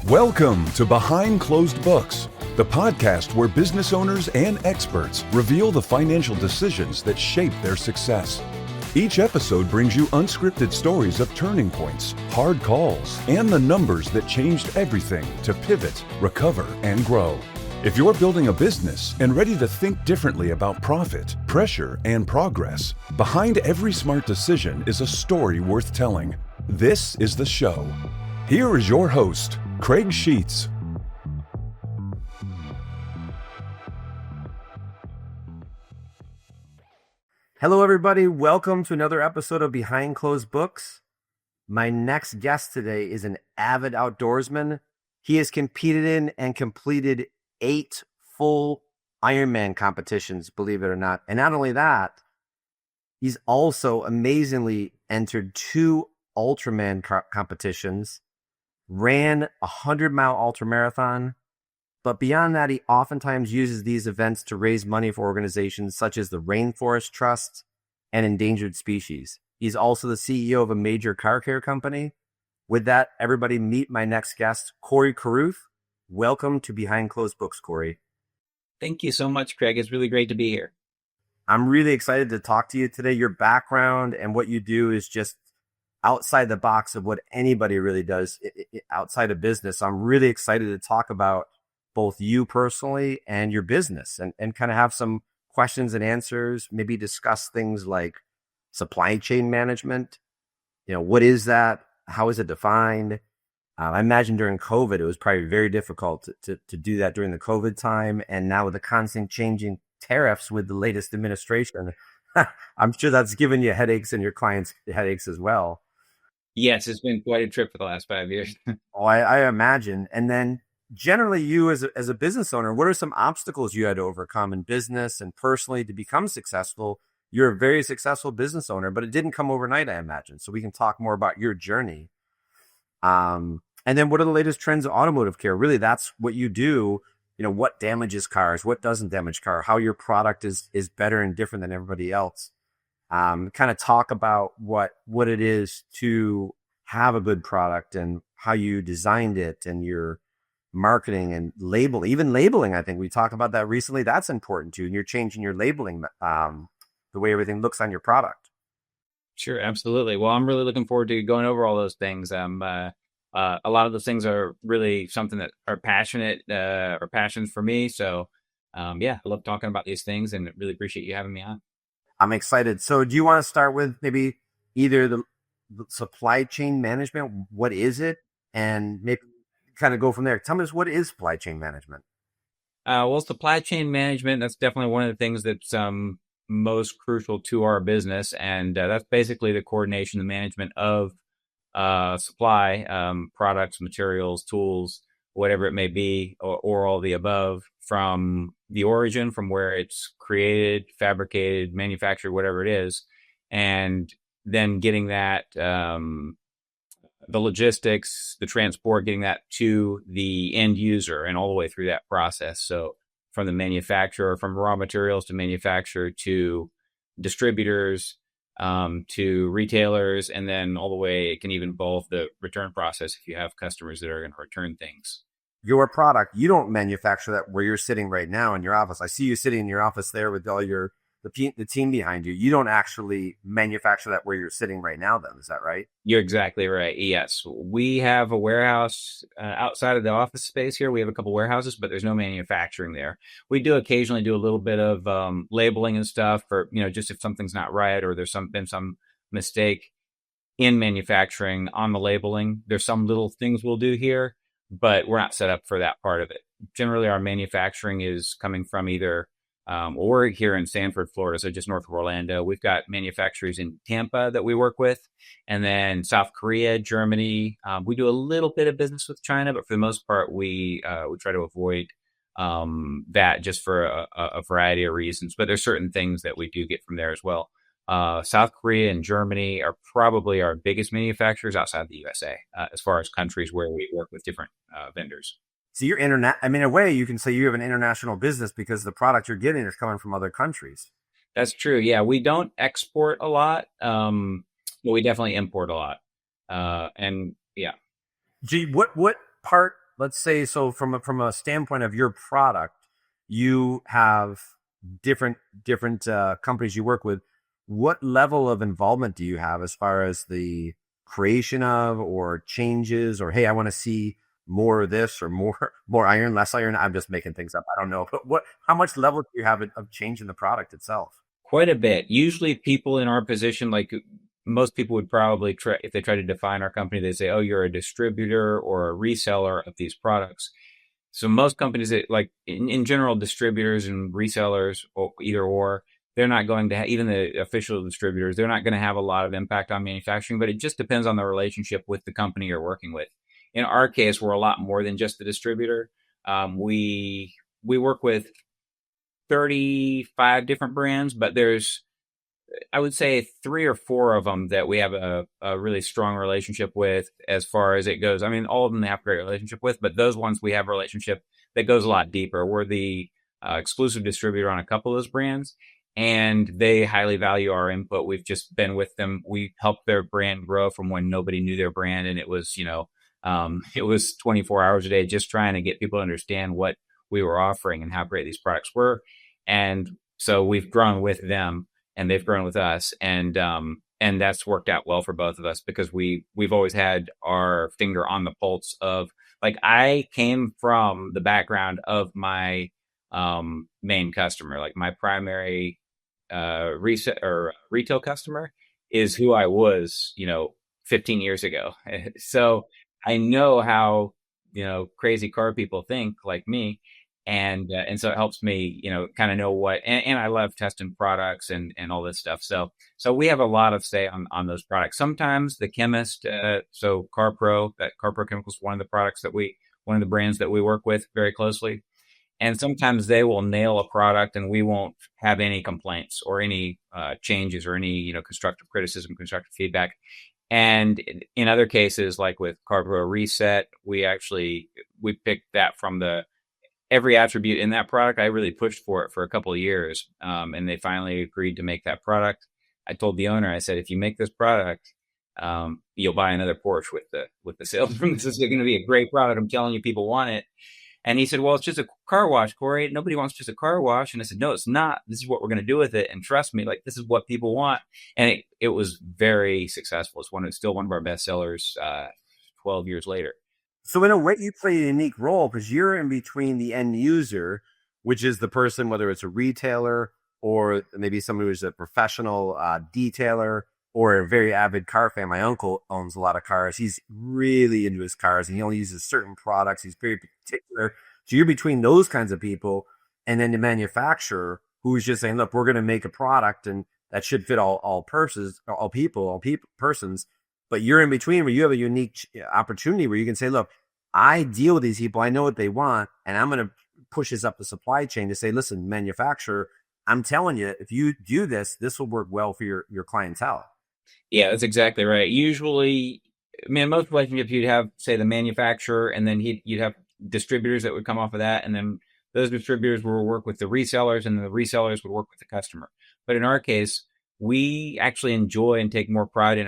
Welcome to Behind Closed Books, the podcast where business owners and experts reveal the financial decisions that shape their success. Each episode brings you unscripted stories of turning points, hard calls, and the numbers that changed everything to pivot, recover, and grow. If you're building a business and ready to think differently about profit, pressure, and progress, behind every smart decision is a story worth telling. This is the show. Here is your host, Craig Sheets. Hello, everybody. Welcome to another episode of Behind Closed Books. My next guest today is an avid outdoorsman. He has competed in and completed 8 full Ironman competitions, believe it or not. And not only that, he's also amazingly entered 2 Ultraman competitions, ran a 100-mile ultramarathon. But beyond that, he oftentimes uses these events to raise money for organizations such as the Rainforest Trust and endangered species. He's also the CEO of a major car care company. With that, everybody meet my next guest, Corey Carruth. Welcome to Behind Closed Books, Corey. Thank you so much, Craig. It's really great to be here. I'm really excited to talk to you today. Your background and what you do is just outside the box of what anybody really does outside of business. I'm really excited to talk about both you personally and your business and kind of have some questions and answers, maybe discuss things like supply chain management. What is that? How is it defined? I imagine during COVID, it was probably very difficult to do that during the COVID time. And now with the constant changing tariffs with the latest administration, I'm sure that's given you headaches and your clients headaches as well. Yes, it's been quite a trip for the last 5 years. Oh, I imagine. And then generally, you as a business owner, what are some obstacles you had to overcome in business and personally to become successful? You're a very successful business owner, but it didn't come overnight, I imagine. So we can talk more about your journey. And then what are the latest trends in automotive care? Really, that's what you do. What damages cars, what doesn't damage car, how your product is better and different than everybody else. Kind of talk about what it is to have a good product and how you designed it and your marketing and even labeling. I think we talked about that recently. That's important too. And you're changing your labeling, the way everything looks on your product. Sure, absolutely. Well, I'm really looking forward to going over all those things. A lot of those things are really something that are passions for me. So, I love talking about these things and really appreciate you having me on. I'm excited. So do you want to start with maybe either the supply chain management? What is it? And maybe kind of go from there. Tell us, what is supply chain management? Well, supply chain management, that's definitely one of the things that's most crucial to our business. And that's basically the coordination, the management of supply, products, materials, tools, whatever it may be, or all the above, from the origin, from where it's created, fabricated, manufactured, whatever it is, and then getting that, the logistics, the transport, getting that to the end user and all the way through that process. So from the manufacturer, from raw materials to manufacturer to distributors, to retailers, and then all the way, it can even involve the return process if you have customers that are going to return things. Your product, you don't manufacture that where you're sitting right now in your office. I see you sitting in your office there with all the team behind you. You don't actually manufacture that where you're sitting right now, then. Is that right? You're exactly right. Yes. We have a warehouse outside of the office space here. We have a couple warehouses, but there's no manufacturing there. We do occasionally do a little bit of labeling and stuff for, just if something's not right or there's been some mistake in manufacturing on the labeling. There's some little things we'll do here, but we're not set up for that part of it. Generally, our manufacturing is coming from either we're here in Sanford, Florida, so just north of Orlando. We've got manufacturers in Tampa that we work with, and then South Korea, Germany. We do a little bit of business with China, but for the most part, we try to avoid that just for a variety of reasons. But there's certain things that we do get from there as well. South Korea and Germany are probably our biggest manufacturers outside the USA, as far as countries where we work with different vendors. So you're in a way, you can say you have an international business because the product you're getting is coming from other countries. That's true. Yeah, we don't export a lot, but we definitely import a lot. And yeah. Gee, what part let's say, so from a standpoint of your product, you have different companies you work with. What level of involvement do you have as far as the creation of or changes, or hey, I want to see more of this or more iron, less iron? I'm just making things up. I don't know, but how much level do you have of changing the product itself? Quite a bit. Usually people in our position, like most people would probably try, if they try to define our company, they say, oh, you're a distributor or a reseller of these products. So most companies that like in general, distributors and resellers or either or, they're not going to have, even the official distributors, they're not going to have a lot of impact on manufacturing, but it just depends on the relationship with the company you're working with. In our case, we're a lot more than just the distributor. We work with 35 different brands, but there's, I would say 3 or 4 of them that we have a really strong relationship with as far as it goes. I mean, all of them they have a great relationship with, but those ones we have a relationship that goes a lot deeper. We're the exclusive distributor on a couple of those brands, and they highly value our input. We've just been with them. We helped their brand grow from when nobody knew their brand, and it was, it was 24 hours a day just trying to get people to understand what we were offering and how great these products were. And so we've grown with them, and they've grown with us, and that's worked out well for both of us because we've always had our finger on the pulse of, like, I came from the background of my main customer. Like my primary retail customer is who I was 15 years ago. So I know how crazy car people think like me. And so it helps me, kind of know what, and I love testing products and all this stuff. So we have a lot of say on those products. Sometimes the chemist, so CarPro Chemicals, one of the brands that we work with very closely. And sometimes they will nail a product and we won't have any complaints or any changes or any, constructive criticism, constructive feedback. And in other cases, like with CarPro Reset, we picked that from every attribute in that product. I really pushed for it for a couple of years. And they finally agreed to make that product. I told the owner, I said, if you make this product, you'll buy another Porsche with the sales from this. Is going to be a great product. I'm telling you, people want it. And he said, well, it's just a car wash, Corey. Nobody wants just a car wash. And I said, no, it's not. This is what we're going to do with it. And trust me, like, this is what people want. And it was very successful. It's still one of our best sellers 12 years later. So in a way, you play a unique role because you're in between the end user, which is the person, whether it's a retailer or maybe somebody who's a professional detailer or a very avid car fan. My uncle owns a lot of cars. He's really into his cars and he only uses certain products. He's very particular. So you're between those kinds of people and then the manufacturer who's just saying, look, we're going to make a product and that should fit all persons, all persons. But you're in between where you have a unique opportunity where you can say, look, I deal with these people. I know what they want. And I'm going to push this up the supply chain to say, listen, manufacturer, I'm telling you, if you do this, this will work well for your clientele. Yeah, that's exactly right. Usually, I mean, in most relationships, you'd have, say, the manufacturer, and then you'd have distributors that would come off of that. And then those distributors will work with the resellers, and the resellers would work with the customer. But in our case, we actually enjoy and take more pride in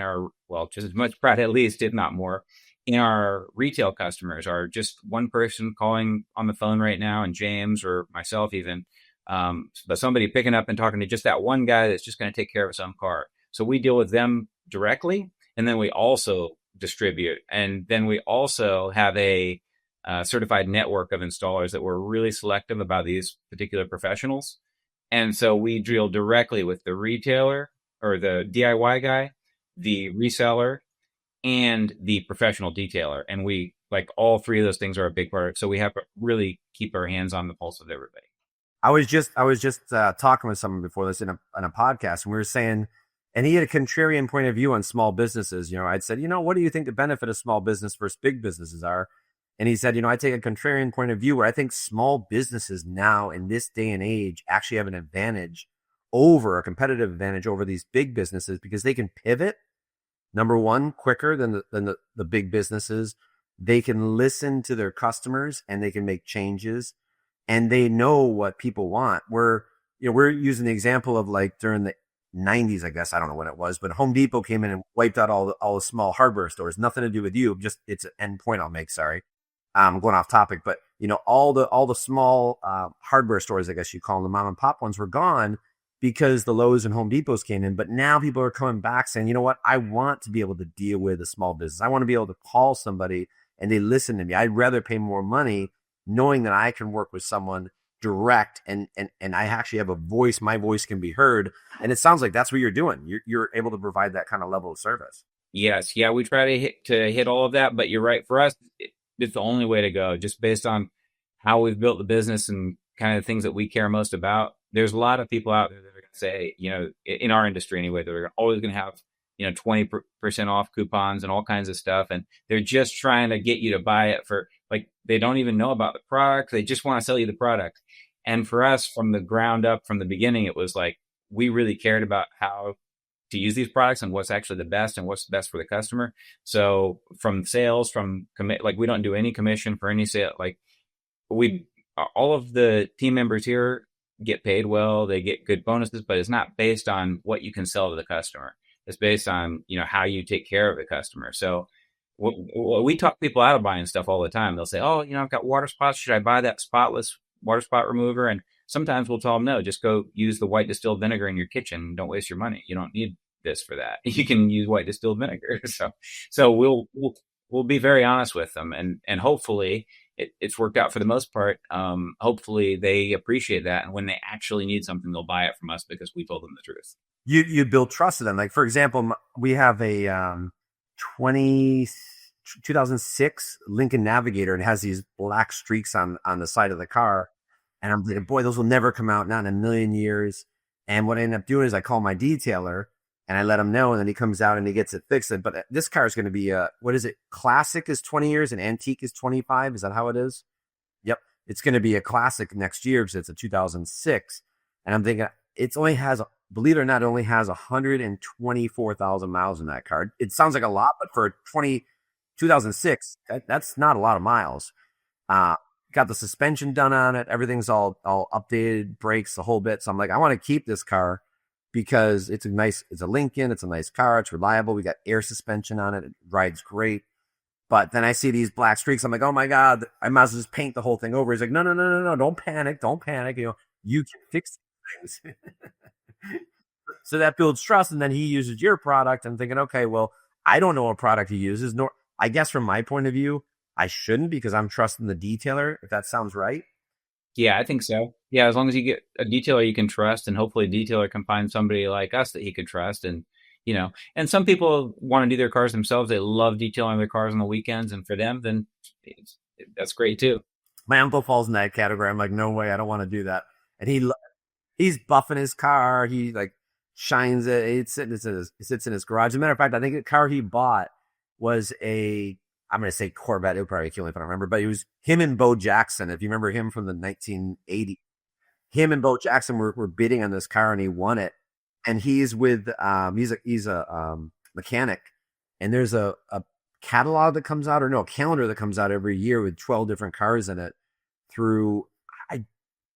just as much pride, at least, if not more, in our retail customers. Are just one person calling on the phone right now, and James or myself even, but somebody picking up and talking to just that one guy that's just going to take care of some car. So we deal with them directly, and then we also distribute. And then we also have a certified network of installers that we're really selective about these particular professionals. And so we deal directly with the retailer or the DIY guy, the reseller, and the professional detailer. And we, like, all 3 of those things are a big part. So we have to really keep our hands on the pulse of everybody. I was just talking with someone before this in a podcast, and we were saying, and he had a contrarian point of view on small businesses. I'd said, what do you think the benefit of small business versus big businesses are? And he said, I take a contrarian point of view where I think small businesses now in this day and age actually have a competitive advantage over these big businesses because they can pivot, number one, quicker than the big businesses. They can listen to their customers and they can make changes, and they know what people want. We're using the example of, like, during the 90s, I guess, I don't know when it was, but Home Depot came in and wiped out all the small hardware stores. Nothing to do with you, just it's an end point I'll make, sorry. I'm going off topic, but all the small hardware stores, I guess you call them, the mom and pop ones, were gone because the Lowe's and Home Depots came in. But now people are coming back saying, you know what, I want to be able to deal with a small business. I want to be able to call somebody and they listen to me. I'd rather pay more money knowing that I can work with someone direct and I actually have a voice. My voice can be heard. And it sounds like that's what you're doing. You're able to provide that kind of level of service. Yes, yeah, we try to hit all of that, but you're right. For us, it's the only way to go, just based on how we've built the business and kind of things that we care most about. There's a lot of people out there that are going to say, in our industry anyway, that are always going to have 20% off coupons and all kinds of stuff, and they're just trying to get you to buy it for, like, they don't even know about the product. They just want to sell you the product. And for us, from the ground up, from the beginning, it was like we really cared about how to use these products and what's actually the best and what's the best for the customer. So from sales, from commit, like, we don't do any commission for any sale. Like, all of the team members here get paid well, they get good bonuses, but it's not based on what you can sell to the customer. It's based on, how you take care of the customer. So we talk people out of buying stuff all the time. They'll say, oh, I've got water spots. Should I buy that spotless water spot remover? And sometimes we'll tell them, no, just go use the white distilled vinegar in your kitchen. Don't waste your money. You don't need this for that. You can use white distilled vinegar. So we'll be very honest with them, and hopefully it's worked out for the most part. Hopefully they appreciate that, and when they actually need something, they'll buy it from us because we told them the truth. You build trust in them. Like, for example, we have a 2006 Lincoln Navigator, and it has these black streaks on the side of the car. And I'm thinking, boy, those will never come out, not in a million years. And what I end up doing is I call my detailer and I let him know, and then he comes out and he gets it fixed. But this car is going to be what is it? Classic is 20 years and antique is 25. Is that how it is? Yep. It's going to be a classic next year because it's a 2006. And I'm thinking believe it or not, it only has 124,000 miles in that car. It sounds like a lot, but for 2006, that's not a lot of miles. Got the suspension done on it. Everything's all updated, brakes, the whole bit. So I'm like, I want to keep this car because it's a Lincoln. It's a nice car. It's reliable. We got air suspension on it. It rides great. But then I see these black streaks. I'm like, oh my God, I might as well just paint the whole thing over. He's like, no, don't panic. Don't panic. You can fix things. So that builds trust. And then he uses your product. I'm thinking, okay, well, I don't know what product he uses. Nor, I guess from my point of view, I shouldn't, because I'm trusting the detailer, if that sounds right. Yeah, I think so. Yeah, as long as you get a detailer you can trust, and hopefully a detailer can find somebody like us that he could trust. And, and some people want to do their cars themselves. They love detailing their cars on the weekends. And for them, then that's great too. My uncle falls in that category. I'm like, no way, I don't want to do that. And he's buffing his car. He like shines it. It sits in his garage. As a matter of fact, I think the car he bought was I'm going to say Corvette. It would probably kill me if I don't remember, but it was him and Bo Jackson. If you remember him from the 1980s, him and Bo Jackson were bidding on this car and he won it. And he's with, he's a mechanic, and there's a catalog that comes out, or no, a calendar that comes out every year with 12 different cars in it through, I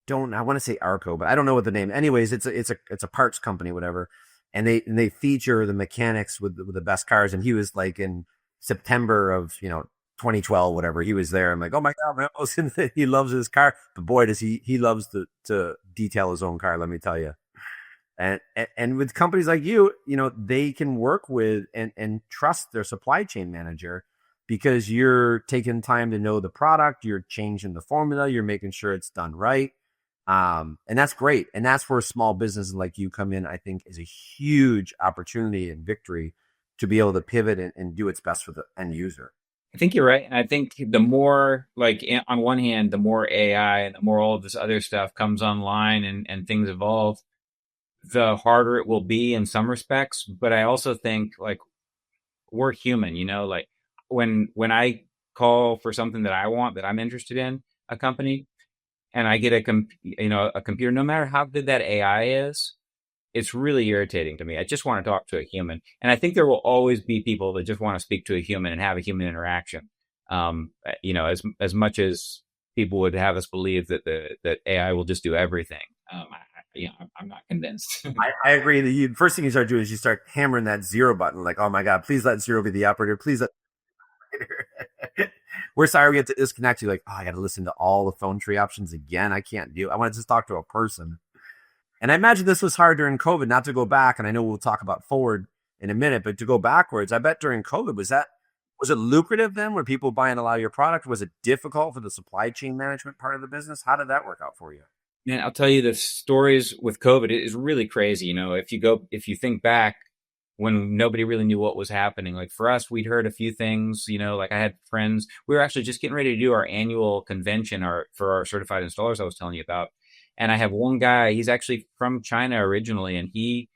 want to say Arco, but I don't know what the name. Anyways, it's a parts company, whatever. And they feature the mechanics with the best cars. And he was like in September of 2012, whatever, he was there. I'm like, oh my God, man, listen, he loves his car, but boy, does he loves to detail his own car, let me tell you. And with companies like you, they can work with and trust their supply chain manager, because you're taking time to know the product, you're changing the formula, you're making sure it's done right. And that's great. And that's where small businesses like you come in, I think, is a huge opportunity and victory to be able to pivot and do its best for the end user. I think you're right. And I think the more, like, on one hand, the more AI and the more all of this other stuff comes online and things evolve, the harder it will be in some respects. But I also think, like, we're human, like when I call for something that I want, that I'm interested in, a company, and I get a computer, no matter how good that AI is, it's really irritating to me. I just want to talk to a human. And I think there will always be people that just want to speak to a human and have a human interaction. As much as people would have us believe that AI will just do everything. I'm not convinced. I agree. The first thing you start doing is you start hammering that zero button. Like, oh my God, please let zero be the operator. Please let We're sorry we get to disconnect you. Like, oh, I got to listen to all the phone tree options again. I can't do it. I want to just talk to a person. And I imagine this was hard during COVID, not to go back. And I know we'll talk about forward in a minute, but to go backwards, I bet during COVID, was it lucrative then? Were people buying a lot of your product? Was it difficult for the supply chain management part of the business? How did that work out for you? Man, I'll tell you the stories with COVID. It is really crazy. If you think back when nobody really knew what was happening, like for us, we'd heard a few things, like I had friends, we were actually just getting ready to do our annual convention for our certified installers I was telling you about. And I have one guy, he's actually from China originally, and he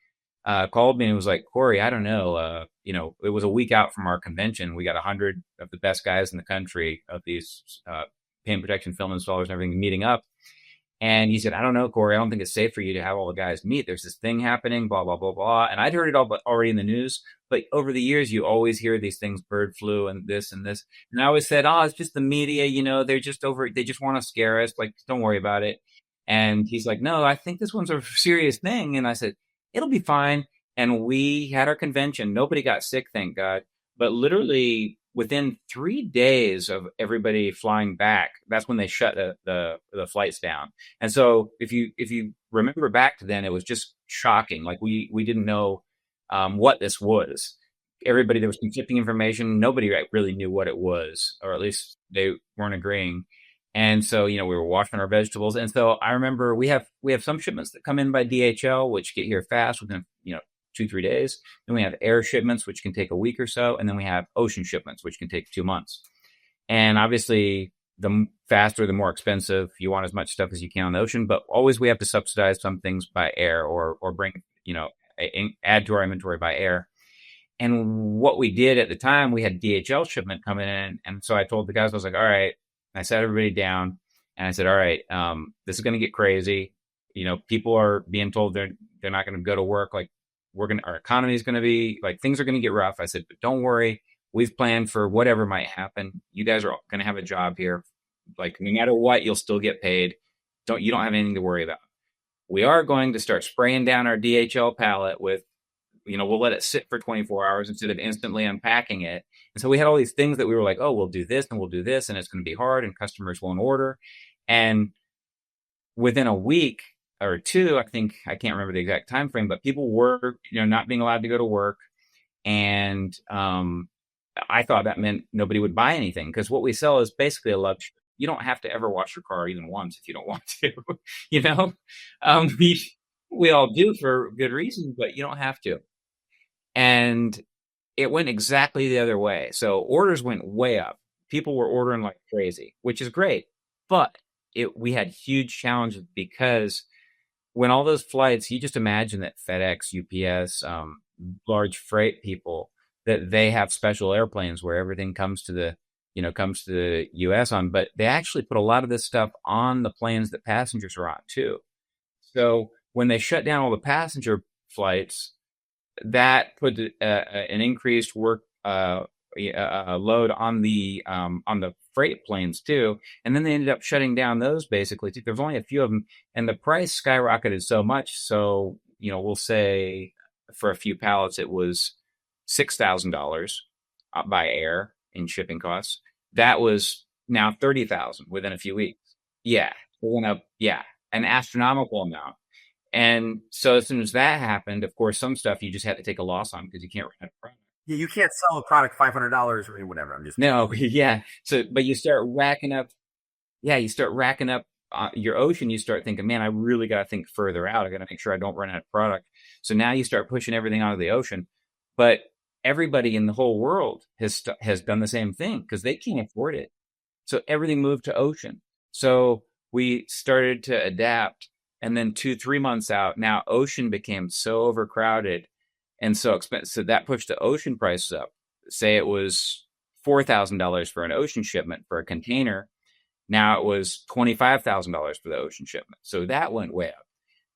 called me and was like, Corey, I don't know, it was a week out from our convention. We got 100 of the best guys in the country of these paint protection film installers and everything meeting up. And he said, I don't know, Corey, I don't think it's safe for you to have all the guys meet. There's this thing happening, blah, blah, blah, blah. And I'd heard it all already in the news. But over the years, you always hear these things, bird flu and this and this. And I always said, oh, it's just the media, they just want to scare us. Like, don't worry about it. And he's like, no, I think this one's a serious thing. And I said, it'll be fine. And we had our convention. Nobody got sick, thank God. But literally within 3 days of everybody flying back, that's when they shut the flights down. And so if you remember back to then, it was just shocking. Like we didn't know what this was. Everybody, there was conflicting information. Nobody really knew what it was, or at least they weren't agreeing. And so, we were washing our vegetables. And so I remember we have some shipments that come in by DHL, which get here fast within, 2-3 days. Then we have air shipments, which can take a week or so. And then we have ocean shipments, which can take 2 months. And obviously, the faster, the more expensive. You want as much stuff as you can on the ocean, but always we have to subsidize some things by air or bring, add to our inventory by air. And what we did at the time, we had DHL shipment coming in. And so I told the guys, I was like, all right, I sat everybody down and I said, all right, this is going to get crazy. People are being told they're not going to go to work. Like our economy is going to be like, things are going to get rough. I said, but don't worry. We've planned for whatever might happen. You guys are going to have a job here. Like no matter what, you'll still get paid. You don't have anything to worry about. We are going to start spraying down our DHL pallet with, we'll let it sit for 24 hours instead of instantly unpacking it. And so we had all these things that we were like, oh, we'll do this and we'll do this. And it's going to be hard and customers won't order. And within a week or two, I can't remember the exact time frame, but people were, not being allowed to go to work. And I thought that meant nobody would buy anything because what we sell is basically a luxury. You don't have to ever wash your car even once if you don't want to, we all do for good reasons, but you don't have to. And it went exactly the other way. So orders went way up. People were ordering like crazy, which is great. But we had huge challenges because when all those flights, you just imagine that FedEx, UPS, large freight people, that they have special airplanes where everything comes to the US on, but they actually put a lot of this stuff on the planes that passengers are on too. So when they shut down all the passenger flights, that put an increased work load on the freight planes too, and then they ended up shutting down those basically too. There's only a few of them, and the price skyrocketed so much. So we'll say for a few pallets it was $6,000 by air in shipping costs. That was now $30,000 within a few weeks. Yeah, it went up. Yeah, an astronomical amount. And so as soon as that happened, of course, some stuff you just had to take a loss on because you can't rent a product. Yeah, you can't sell a product $500 or whatever. I'm just no, yeah. So, but you start racking up. Yeah, you start racking up your ocean. You start thinking, man, I really got to think further out. I got to make sure I don't run out of product. So now you start pushing everything onto the ocean. But everybody in the whole world has done the same thing because they can't afford it. So everything moved to ocean. So we started to adapt. And then 2-3 months out, now ocean became so overcrowded and so expensive. So that pushed the ocean prices up. Say it was $4,000 for an ocean shipment for a container. Now it was $25,000 for the ocean shipment. So that went way up.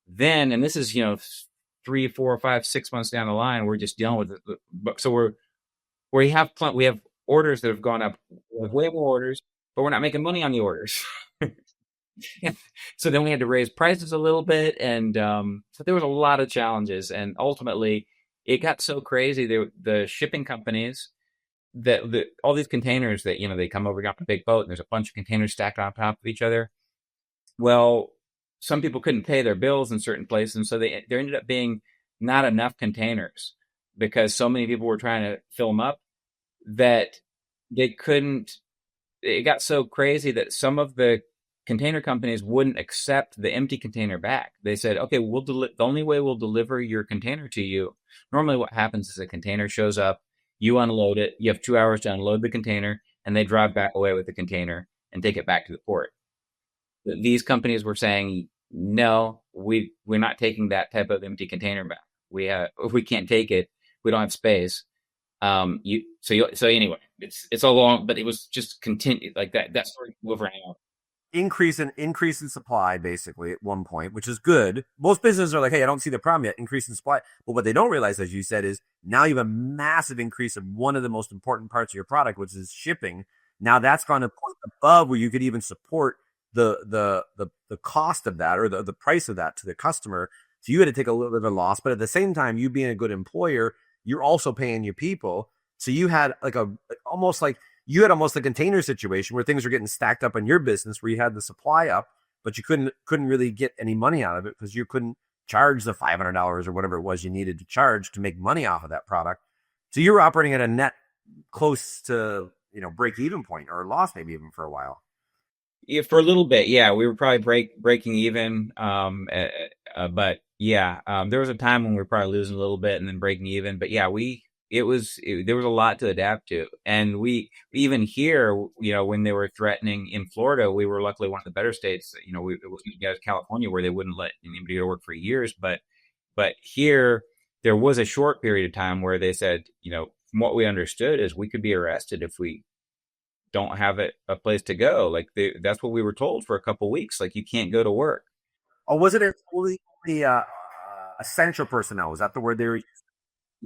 Then, and this is, 3, 4, 5, 6 months down the line, we're just dealing with it. So we have orders that have gone up. We have way more orders, but we're not making money on the orders. Yeah. So then we had to raise prices a little bit. And so there was a lot of challenges. And ultimately, it got so crazy. The shipping companies, that all these containers that, they come over, got the big boat, and there's a bunch of containers stacked on top of each other. Well, some people couldn't pay their bills in certain places, and so there ended up being not enough containers because so many people were trying to fill them up that they couldn't. It got so crazy that some of the container companies wouldn't accept the empty container back. They said, okay, the only way we'll deliver your container to you. Normally what happens is a container shows up, you unload it, you have 2 hours to unload the container, and they drive back away with the container and take it back to the port. These companies were saying, no, we're not taking that type of empty container back. If we can't take it, we don't have space. So anyway, it's a long, but it was just continued like that. That story over and over. Increase in supply basically at one point, which is good. Most businesses are like, hey, I don't see the problem yet, increase in supply. But what they don't realize, as you said, is now you have a massive increase of one of the most important parts of your product, which is shipping. Now that's gone to a point above where you could even support the cost of that or the price of that to the customer. So you had to take a little bit of a loss, but at the same time, you being a good employer, you're also paying your people. So you had almost a container situation where things were getting stacked up in your business, where you had the supply up, but you couldn't really get any money out of it because you couldn't charge the $500 or whatever it was you needed to charge to make money off of that product. So you were operating at a net close to break even point or loss maybe even for a while. Yeah, for a little bit, yeah, we were probably breaking even. But yeah, there was a time when we were probably losing a little bit and then breaking even. But yeah, there was a lot to adapt to, and we even here, when they were threatening in Florida, we were luckily one of the better states. It wasn't as California where they wouldn't let anybody go to work for years, but here there was a short period of time where they said, from what we understood is we could be arrested if we don't have a place to go. Like that's what we were told for a couple of weeks. Like you can't go to work. Oh, was it only essential personnel? Was that the word they were using?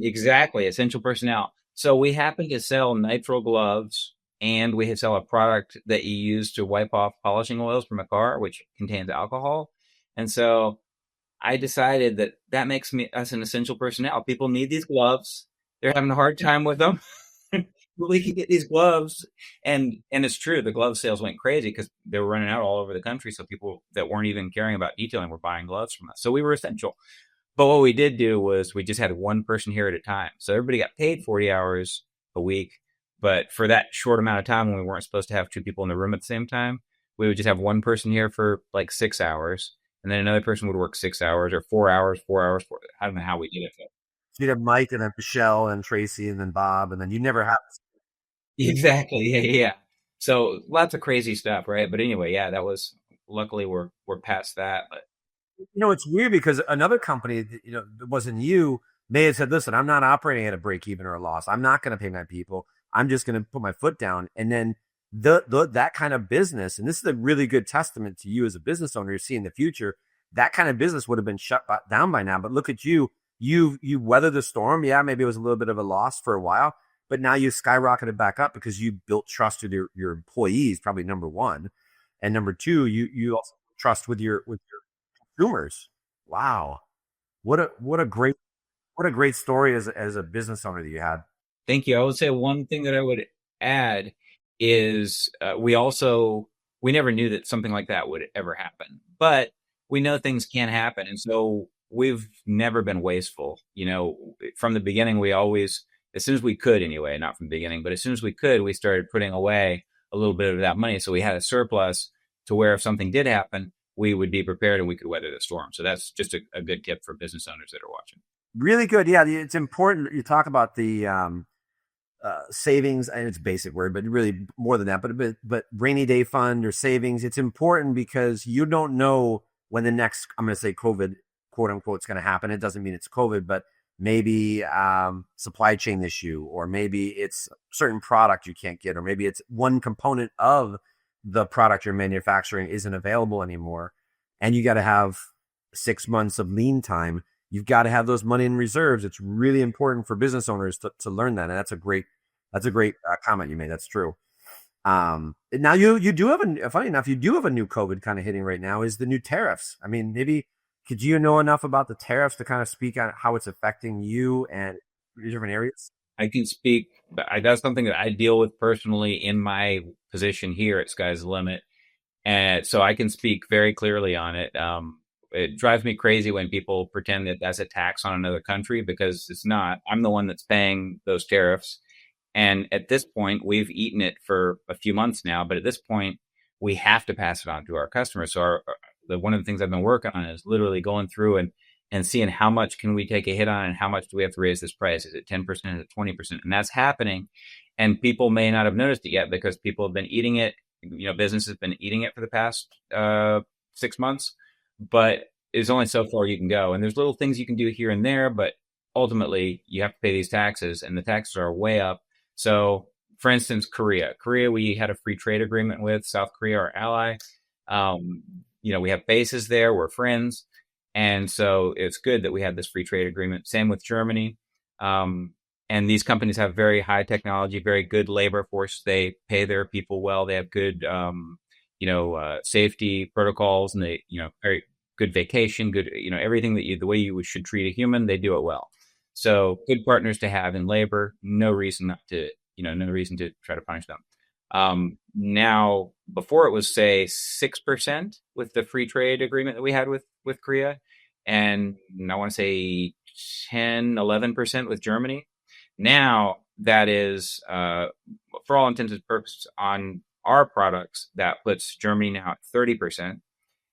Exactly, essential personnel. So we happen to sell nitrile gloves, and we sell a product that you use to wipe off polishing oils from a car, which contains alcohol. And so I decided that makes us an essential personnel. People need these gloves. They're having a hard time with them. We can get these gloves, and it's true. The glove sales went crazy because they were running out all over the country. So people that weren't even caring about detailing were buying gloves from us. So we were essential. But what we did do was we just had one person here at a time. So everybody got paid 40 hours a week. But for that short amount of time when we weren't supposed to have two people in the room at the same time, we would just have one person here for like 6 hours. And then another person would work 6 hours or 4 hours, 4 hours. I don't know how we did it. So you'd have Mike and then Michelle and Tracy and then Bob, and then you never have. Exactly. Yeah. So lots of crazy stuff, right? But anyway, yeah, that was luckily we're past that. But It's weird because another company that wasn't you may have said, listen, I'm not operating at a break even or a loss. I'm not going to pay my people. I'm just going to put my foot down. And then that kind of business, and this is a really good testament to you as a business owner, you see in the future, that kind of business would have been shut down by now. But look at you weathered the storm. Yeah, maybe it was a little bit of a loss for a while, but now you skyrocketed back up because you built trust with your employees, probably number one. And number two, you also trust with your consumers. Wow. What a great story as a business owner that you had. Thank you. I would say one thing that I would add is we never knew that something like that would ever happen, but we know things can happen. And so we've never been wasteful. From the beginning, we always, as soon as we could anyway, not from the beginning, but as soon as we could, we started putting away a little bit of that money. So we had a surplus to where if something did happen, we would be prepared and we could weather the storm. So that's just a good tip for business owners that are watching. Really good. Yeah, it's important. You talk about the savings, and it's a basic word, but really more than that. But rainy day fund or savings, it's important because you don't know when the next, I'm going to say COVID, quote unquote, is going to happen. It doesn't mean it's COVID, but maybe supply chain issue, or maybe it's a certain product you can't get, or maybe it's one component of the product you're manufacturing isn't available anymore. And you got to have 6 months of lean time. You've got to have those money in reserves. It's really important for business owners to learn that. And that's a great comment you made. That's true. Now you do have funny enough, you do have a new COVID kind of hitting right now, is the new tariffs. I mean, maybe could you know enough about the tariffs to kind of speak on how it's affecting you and different areas? I can speak. That's something that I deal with personally in my position here at Sky's the Limit, and so I can speak very clearly on it. It drives me crazy when people pretend that that's a tax on another country, because it's not. I'm the one that's paying those tariffs, and at this point, we've eaten it for a few months now. But at this point, we have to pass it on to our customers. So one of the things I've been working on is literally going through and seeing how much can we take a hit on and how much do we have to raise this price? Is it 10%? Is it 20%? And that's happening. And people may not have noticed it yet because people have been eating it. Business has been eating it for the past 6 months, but it's only so far you can go. And there's little things you can do here and there, but ultimately you have to pay these taxes, and the taxes are way up. So for instance, Korea, we had a free trade agreement with South Korea, our ally. We have bases there. We're friends. And so it's good that we had this free trade agreement. Same with Germany. And these companies have very high technology, very good labor force. They pay their people well. They have good, safety protocols, and they, very good vacation, good, everything the way you should treat a human, they do it well. So good partners to have in labor. No reason to try to punish them. Now, before it was, say, 6% with the free trade agreement that we had with Korea. And I want to say 10, 11% with Germany. Now that is, for all intents and purposes, on our products, that puts Germany now at 30%,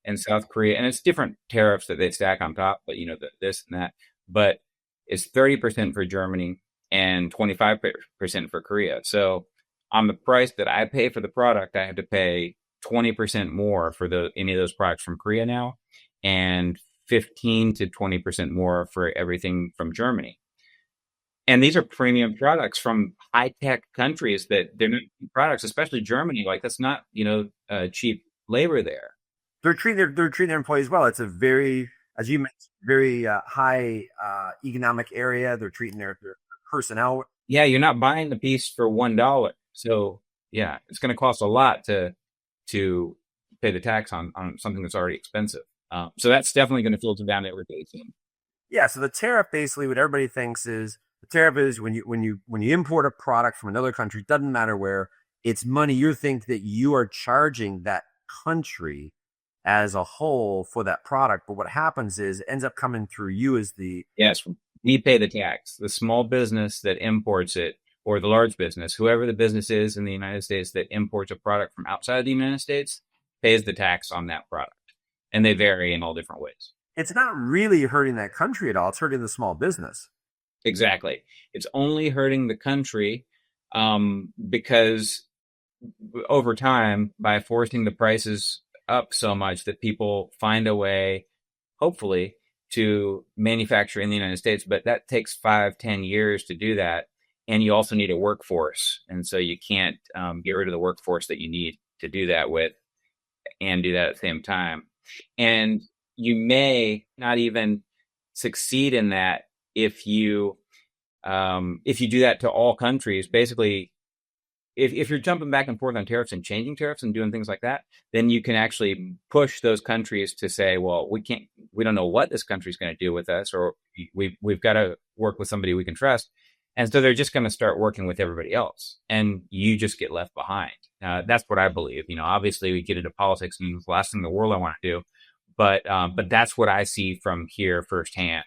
and South Korea, and it's different tariffs that they stack on top, but this and that, but it's 30% for Germany and 25% for Korea. So on the price that I pay for the product, I have to pay 20% more for any of those products from Korea now, and 15 to 20% more for everything from Germany. And these are premium products from high-tech countries that they're not products, especially Germany. Like, that's not, cheap labor there. They're treating their employees well. It's a very, as you mentioned, very high economic area. They're treating their personnel. Yeah, you're not buying the piece for $1. So yeah, it's going to cost a lot to pay the tax on something that's already expensive. So that's definitely going to filter down to everybody. Yeah. So the tariff, basically, what everybody thinks is the tariff is when you import a product from another country, doesn't matter where, it's money you think that you are charging that country as a whole for that product. But what happens is it ends up coming through you as the... Yes, we pay the tax. The small business that imports it, or the large business, whoever the business is in the United States that imports a product from outside the United States, pays the tax on that product. And they vary in all different ways. It's not really hurting that country at all. It's hurting the small business. Exactly. It's only hurting the country because over time, by forcing the prices up so much, that people find a way, hopefully, to manufacture in the United States. But that takes 5-10 years to do that. And you also need a workforce. And so you can't get rid of the workforce that you need to do that with and do that at the same time. And you may not even succeed in that if you do that to all countries. Basically, if you're jumping back and forth on tariffs and changing tariffs and doing things like that, then you can actually push those countries to say, well, we don't know what this country's going to do with us, or we've got to work with somebody we can trust. And so they're just going to start working with everybody else, and you just get left behind. That's what I believe. Obviously we get into politics, and it's the last thing in the world I want to do, but that's what I see from here firsthand.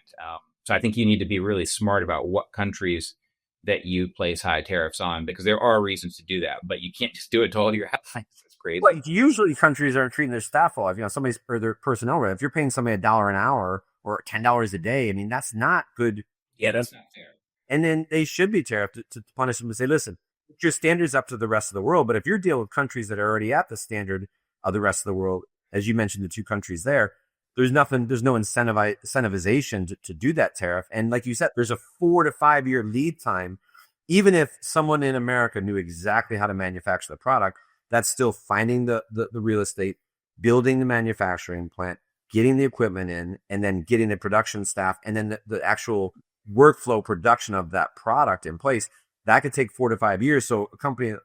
So I think you need to be really smart about what countries that you place high tariffs on, because there are reasons to do that, but you can't just do it to all your allies. That's crazy. Well, usually countries aren't treating their staff well. If somebody's, or their personnel, if you're paying somebody $1 an hour or $10 a day, I mean, that's not good. Yeah, that's not fair. And then they should be tariffed to punish them and say, listen, put your standards up to the rest of the world. But if you're dealing with countries that are already at the standard of the rest of the world, as you mentioned, the two countries there, there's no incentivization to do that tariff. And like you said, there's a 4 to 5 year lead time. Even if someone in America knew exactly how to manufacture the product, that's still finding the real estate, building the manufacturing plant, getting the equipment in, and then getting the production staff, and then the actual workflow production of that product in place. That could take 4 to 5 years. So a company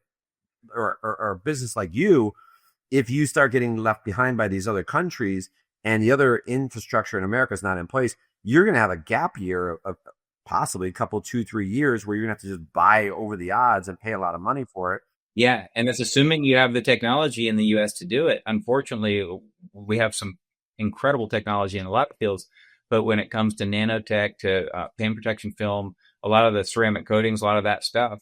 or a business like you, if you start getting left behind by these other countries and the other infrastructure in America is not in place, you're going to have a gap year of possibly a couple, 2-3 years where you're going to have to just buy over the odds and pay a lot of money for it. Yeah, and that's assuming you have the technology in the U.S. to do it. Unfortunately, we have some incredible technology in a lot of fields, but when it comes to nanotech, to paint protection film, a lot of the ceramic coatings, a lot of that stuff,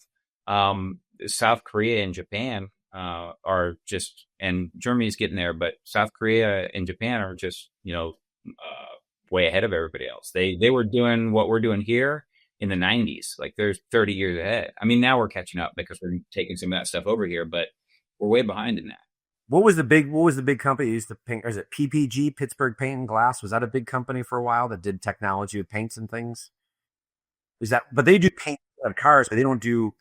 South Korea and Japan are just, and Germany's getting there, but South Korea and Japan are just, way ahead of everybody else. They were doing what we're doing here in the 90s. Like they're 30 years ahead. I mean, now we're catching up because we're taking some of that stuff over here, but we're way behind in that. What was the big company that used to paint? Or is it PPG, Pittsburgh Paint and Glass? Was that a big company for a while that did technology with paints and things? But they do paint on cars, but they don't do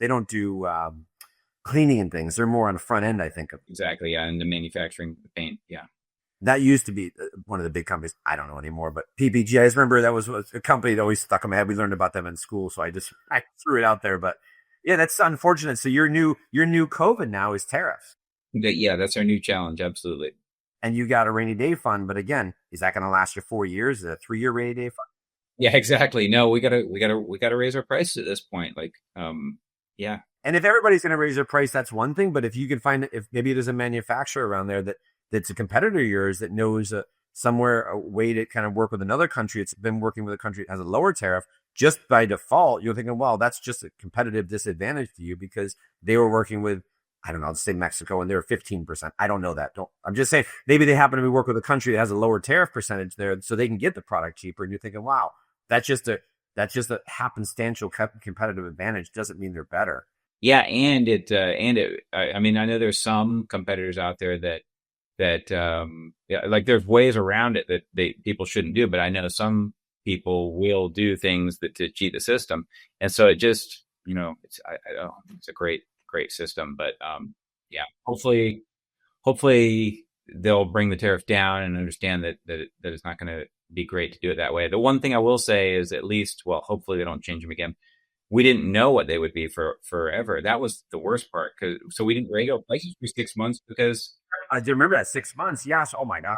cleaning and things. They're more on the front end, I think. Exactly. Yeah. And the manufacturing the paint. Yeah. That used to be one of the big companies. I don't know anymore, but PPG, I just remember that was a company that always stuck in my head. We learned about them in school, so I threw it out there. But yeah, that's unfortunate. So your new COVID now is tariffs. Yeah, that's our new challenge. Absolutely. And you got a rainy day fund, but again, is that going to last you 4 years? Is it a 3-year rainy day fund? Yeah, exactly. No, we gotta raise our prices at this point. Like, yeah. And if everybody's going to raise their price, that's one thing. But if you can find, if maybe there's a manufacturer around there that's a competitor of yours that knows somewhere a way to kind of work with another country, it's been working with a country that has a lower tariff, just by default, you're thinking, well, that's just a competitive disadvantage to you because they were working with, I don't know, let's say Mexico, and they're 15%. I don't know that. I'm just saying maybe they happen to be working with a country that has a lower tariff percentage there, so they can get the product cheaper. And you're thinking, wow, that's just a happenstantial competitive advantage. Doesn't mean they're better. Yeah, and I mean, I know there's some competitors out there that like there's ways around it that people shouldn't do, but I know some people will do things to cheat the system, and so it just it's a great system, but yeah, hopefully they'll bring the tariff down and understand that it's not going to be great to do it that way. The one thing I will say is at least, well, hopefully they don't change them again. We didn't know what they would be for forever. That was the worst part. So we didn't radio prices for 6 months because I do remember that 6 months. Yes. Oh my God.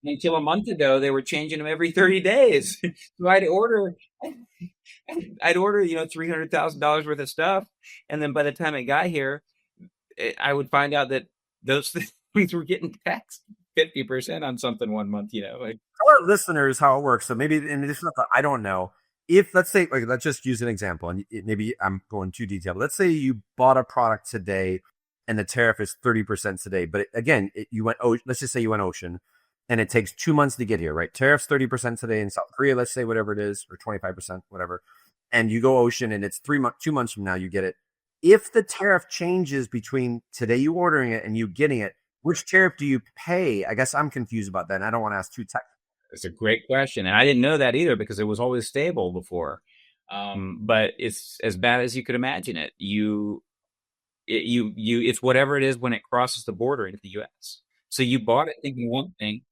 Until a month ago, they were changing them every 30 days. So I'd order, $300,000 worth of stuff. And then by the time it got here, I would find out that those things were getting taxed 50% on something 1 month, like. Tell our listeners how it works. So maybe, and this is not, I don't know. If let's say, like, let's just use an example, and maybe I'm going too detailed. Let's say you bought a product today, and the tariff is 30% today. But again, let's just say you went ocean, and it takes 2 months to get here, right? Tariff's 30% today in South Korea, let's say, whatever it is, or 25%, whatever. And you go ocean, and it's 2 months from now you get it. If the tariff changes between today you ordering it and you getting it, which tariff do you pay? I guess I'm confused about that, and I don't want to ask too technical. It's a great question. And I didn't know that either because it was always stable before. But it's as bad as you could imagine it. It's whatever it is when it crosses the border into the U.S. So you bought it thinking one thing.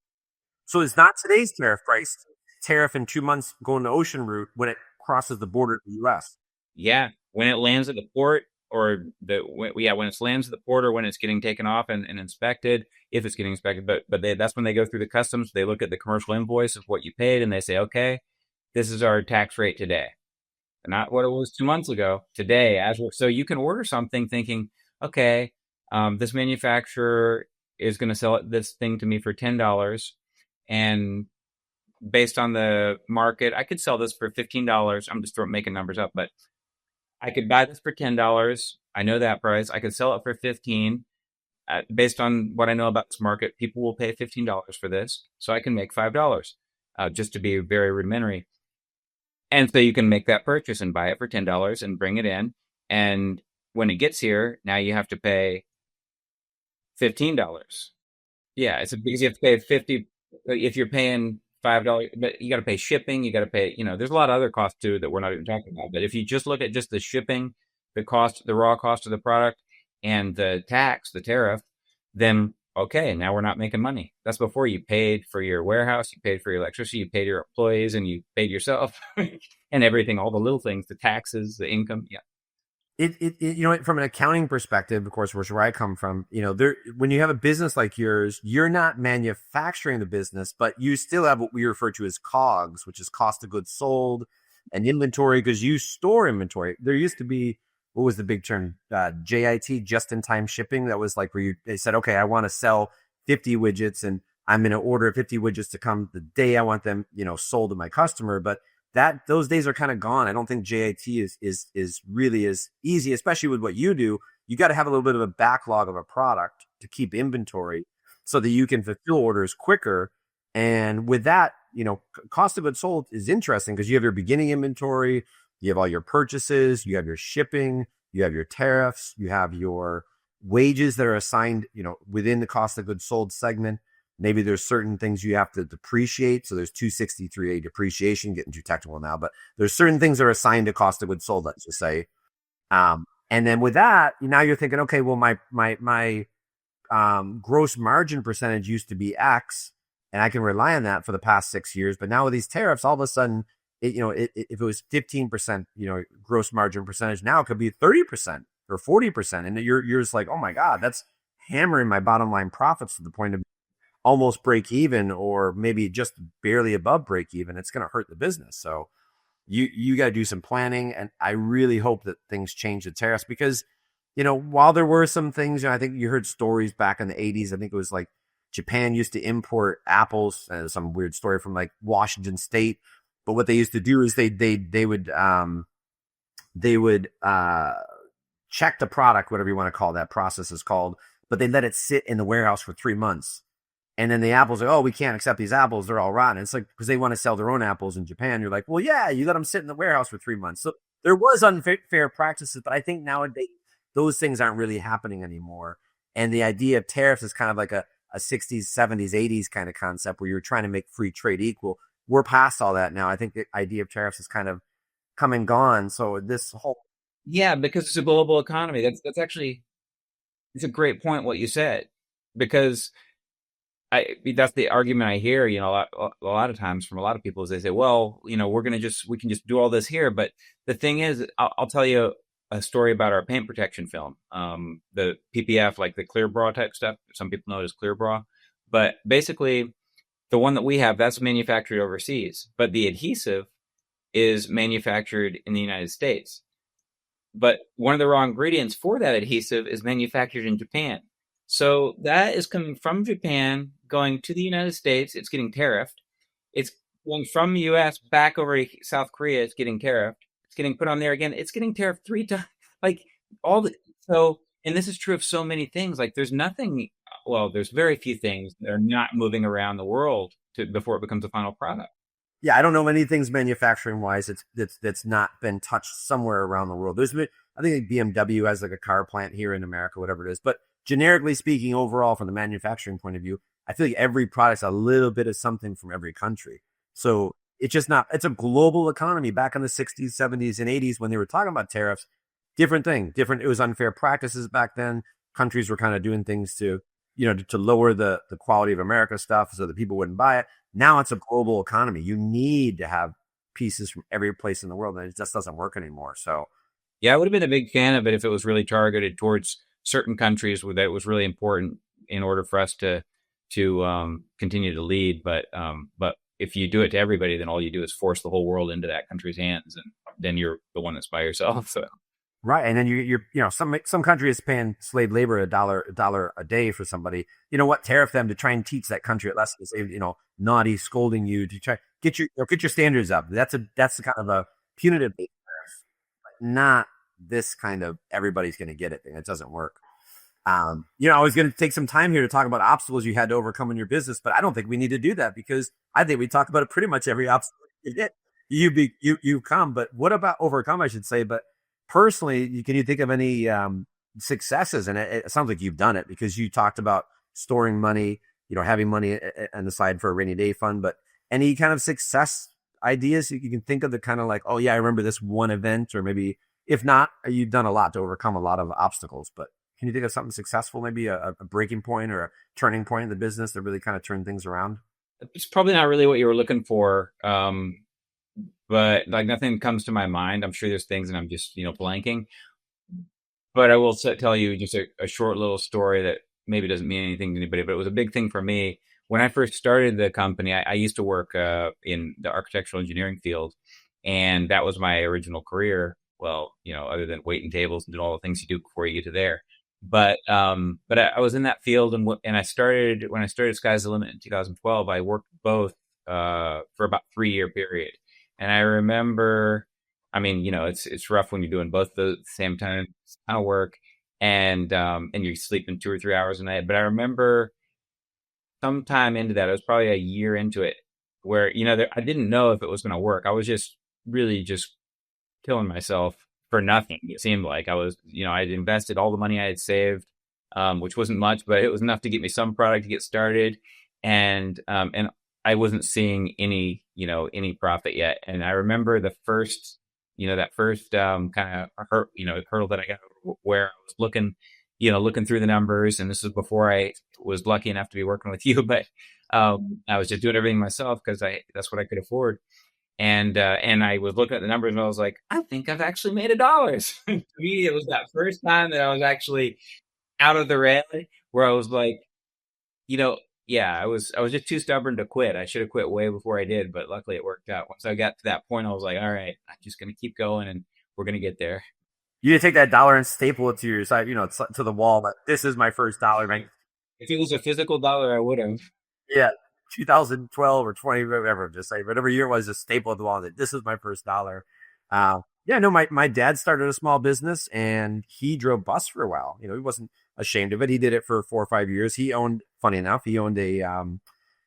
So it's not today's tariff price. Tariff in 2 months going the ocean route when it crosses the border to the U.S. Yeah. When it lands at the port when it lands at the port or when it's getting taken off and inspected, if it's getting inspected, but that's when they go through the customs. They look at the commercial invoice of what you paid and they say, okay, this is our tax rate today. Not what it was 2 months ago, today. So you can order something thinking, okay, this manufacturer is going to sell this thing to me for $10. And based on the market, I could sell this for $15. I'm just making numbers up, but I could buy this for $10. I know that price. I could sell it for $15. Based on what I know about this market, people will pay $15 for this. So I can make $5, just to be very rudimentary. And so you can make that purchase and buy it for $10 and bring it in. And when it gets here, now you have to pay $15. Yeah, it's because you have to pay $50. If you're paying $5, but you got to pay shipping. You got to pay, there's a lot of other costs too that we're not even talking about. But if you just look at just the shipping, the cost, the raw cost of the product, and the tax, the tariff, then okay, now we're not making money. That's before you paid for your warehouse, you paid for your electricity, you paid your employees, and you paid yourself, and everything, all the little things, the taxes, the income. Yeah. It from an accounting perspective, of course, which is where I come from, when you have a business like yours, you're not manufacturing the business, but you still have what we refer to as COGS, which is cost of goods sold. and inventory because you store inventory. There used to be, what was the big term? JIT, just in time shipping. That was like where they said, okay, I want to sell 50 widgets and I'm going to order 50 widgets to come the day I want them, sold to my customer. But those days are kind of gone. I don't think JIT is really as easy, especially with what you do. You got to have a little bit of a backlog of a product to keep inventory so that you can fulfill orders quicker. And with that, cost of goods sold is interesting because you have your beginning inventory, you have all your purchases, you have your shipping, you have your tariffs, you have your wages that are assigned, within the cost of goods sold segment. Maybe there's certain things you have to depreciate. So there's 263A depreciation, getting too technical now, but there's certain things that are assigned to cost of goods sold, let's just say. And then with that, now you're thinking, okay, well, my gross margin percentage used to be X, and I can rely on that for the past 6 years. But now with these tariffs, all of a sudden, if it was 15%, gross margin percentage, now it could be 30% or 40%. And you're just like, oh my God, that's hammering my bottom line profits to the point of almost break even, or maybe just barely above break even. It's going to hurt the business. So you got to do some planning. And I really hope that things change the tariffs because, while there were some things, I think you heard stories back in the 80s. I think it was like Japan used to import apples, some weird story from like Washington State. But what they used to do is they would check the product, whatever you want to call that process is called, but they let it sit in the warehouse for 3 months. And then the apples are, oh, we can't accept these apples. They're all rotten. It's like, because they want to sell their own apples in Japan. You're like, well, yeah, you let them sit in the warehouse for 3 months. So there was unfair practices, but I think nowadays those things aren't really happening anymore. And the idea of tariffs is kind of like a 60s, 70s, 80s kind of concept where you're trying to make free trade equal. We're past all that now. I think the idea of tariffs is kind of come and gone. So this whole... Yeah, because it's a global economy. That's actually, it's a great point what you said, because that's the argument I hear, a lot of times from a lot of people is they say, well, we can just do all this here. But the thing is, I'll tell you a story about our paint protection film, the PPF, like the clear bra type stuff. Some people know it as clear bra, but basically the one that we have, that's manufactured overseas, but the adhesive is manufactured in the United States. But one of the raw ingredients for that adhesive is manufactured in Japan. So that is coming from Japan, going to the United States. It's getting tariffed. It's going from the U.S. back over to South Korea. It's getting tariffed. It's getting put on there again. It's getting tariffed 3 times. And this is true of so many things. Like there's very few things that are not moving around the world before it becomes a final product. Yeah, I don't know many things manufacturing wise that's not been touched somewhere around the world. I think BMW has like a car plant here in America, whatever it is. But generically speaking, overall, from the manufacturing point of view, I feel like every product's a little bit of something from every country. So it's a global economy. Back in the 60s, 70s, and 80s, when they were talking about tariffs, different thing. It was unfair practices back then. Countries were kind of doing things to lower the quality of America stuff so that people wouldn't buy it. Now it's a global economy. You need to have pieces from every place in the world, and it just doesn't work anymore. So, yeah, I would have been a big fan of it if it was really targeted towards certain countries where that was really important in order for us to continue to lead. But if you do it to everybody, then all you do is force the whole world into that country's hands, and then you're the one that's by yourself. So. Right, and then you're some country is paying slave labor $1 a day for somebody. You know what? Tariff them to try and teach that country a lesson. To say, naughty, scolding you to try get your standards up. That's the kind of a punitive tariff, but not this kind of everybody's going to get it thing. It doesn't work. I was going to take some time here to talk about obstacles you had to overcome in your business, but I don't think we need to do that because I think we talk about it pretty much every obstacle you get. You come, but what about overcome? I should say, but. Personally, can you think of any successes? And it sounds like you've done it because you talked about storing money, having money on the side for a rainy day fund. But any kind of success ideas you can think of that kind of like, oh yeah, I remember this one event, or maybe if not, you've done a lot to overcome a lot of obstacles. But can you think of something successful, maybe a breaking point or a turning point in the business that really kind of turned things around? It's probably not really what you were looking for. But like nothing comes to my mind. I'm sure there's things and I'm just, blanking. But I will tell you just a short little story that maybe doesn't mean anything to anybody, but it was a big thing for me. When I first started the company, I used to work in the architectural engineering field. And that was my original career. Well, other than waiting tables and doing all the things you do before you get to there. But I was in that field, and I started when I started Sky's the Limit in 2012. I worked both for about 3 year period, and I remember, I mean, it's rough when you're doing both the same time kind of work, and you're sleeping 2 or 3 hours a night. But I remember sometime into that, it was probably a year into it, where I didn't know if it was going to work. I was just really just killing myself for nothing. It seemed like I was, I'd invested all the money I had saved, which wasn't much, but it was enough to get me some product to get started. And I wasn't seeing any profit yet. And I remember the first, that first kind of hurdle that I got, where I was looking through the numbers. And this is before I was lucky enough to be working with you, but I was just doing everything myself because that's what I could afford. And I was looking at the numbers and I was like, I think I've actually made $1. To me, it was that first time that I was actually out of the red, where I was like, yeah, I was just too stubborn to quit. I should have quit way before I did, but luckily it worked out. Once I got to that point, I was like, all right, I'm just going to keep going and we're going to get there. You take that dollar and staple it to your side, to the wall. But this is my first dollar, man. If it was a physical dollar, I would have. Yeah, 2012 or 20, whatever. Just say whatever year it was, just staple it to the wall. That this is my first dollar. Yeah, no, my dad started a small business and he drove bus for a while. He wasn't ashamed of it. He did it for 4 or 5 years. Funny enough, he owned an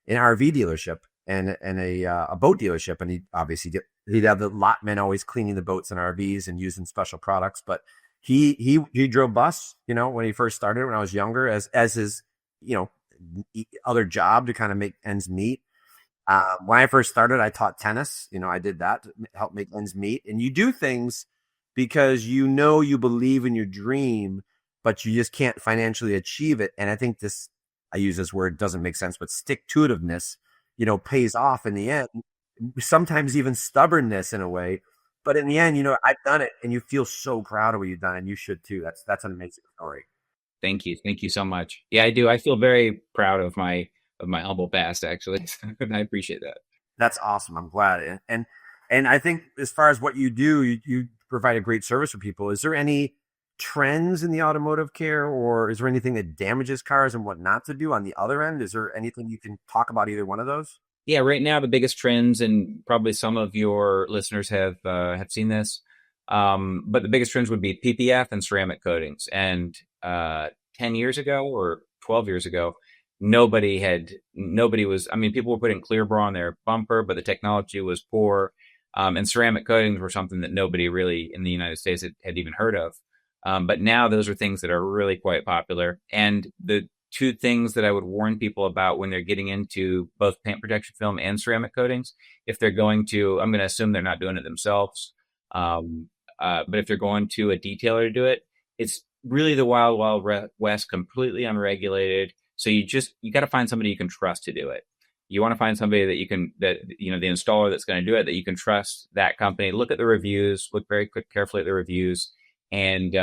RV dealership and a boat dealership, and he'd have the lot men always cleaning the boats and RVs and using special products. But he drove bus, when he first started, when I was younger, as his other job to kind of make ends meet. When I first started, I taught tennis. I did that to help make ends meet. And you do things because you believe in your dream, but you just can't financially achieve it. And I think I use this word, doesn't make sense, but stick-to-itiveness, pays off in the end. Sometimes even stubbornness in a way. But in the end, I've done it, and you feel so proud of what you've done, and you should too. That's an amazing story. Thank you. Thank you so much. Yeah, I do. I feel very proud of my humble past, actually. And I appreciate that. That's awesome. I'm glad. And I think as far as what you do, you provide a great service for people. Is there any trends in the automotive care, or is there anything that damages cars and what not to do on the other end? Is there anything you can talk about either one of those? Yeah, right now the biggest trends, and probably some of your listeners have seen this, but the biggest trends would be PPF and ceramic coatings. And 10 years ago or 12 years ago, nobody was, people were putting clear bra on their bumper, but the technology was poor. And ceramic coatings were something that nobody really in the United States had even heard of. But now those are things that are really quite popular. And the two things that I would warn people about when they're getting into both paint protection film and ceramic coatings, if they're going to, I'm going to assume they're not doing it themselves. But if they're going to a detailer to do it, it's really the wild, wild west, completely unregulated. So you got to find somebody you can trust to do it. You want to find somebody the installer that's going to do it, that you can trust that company. Look at the reviews, look very carefully at the reviews, and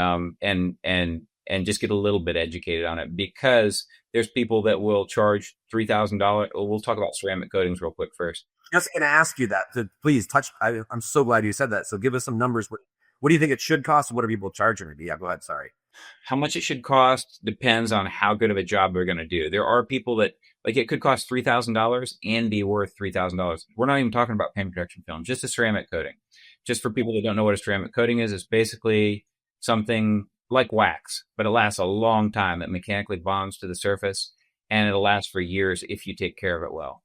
just get a little bit educated on it, because there's people that will charge $3,000. We'll talk about ceramic coatings real quick first. Just going to ask you that to please touch. I'm so glad you said that. So give us some numbers. What do you think it should cost? And what are people charging? Yeah, go ahead. Sorry. How much it should cost depends on how good of a job they're going to do. There are people that, like, it could cost $3,000 and be worth $3,000. We're not even talking about paint protection film, just a ceramic coating. Just for people that don't know what a ceramic coating is, it's basically something like wax, but it lasts a long time. It mechanically bonds to the surface, and it'll last for years if you take care of it well.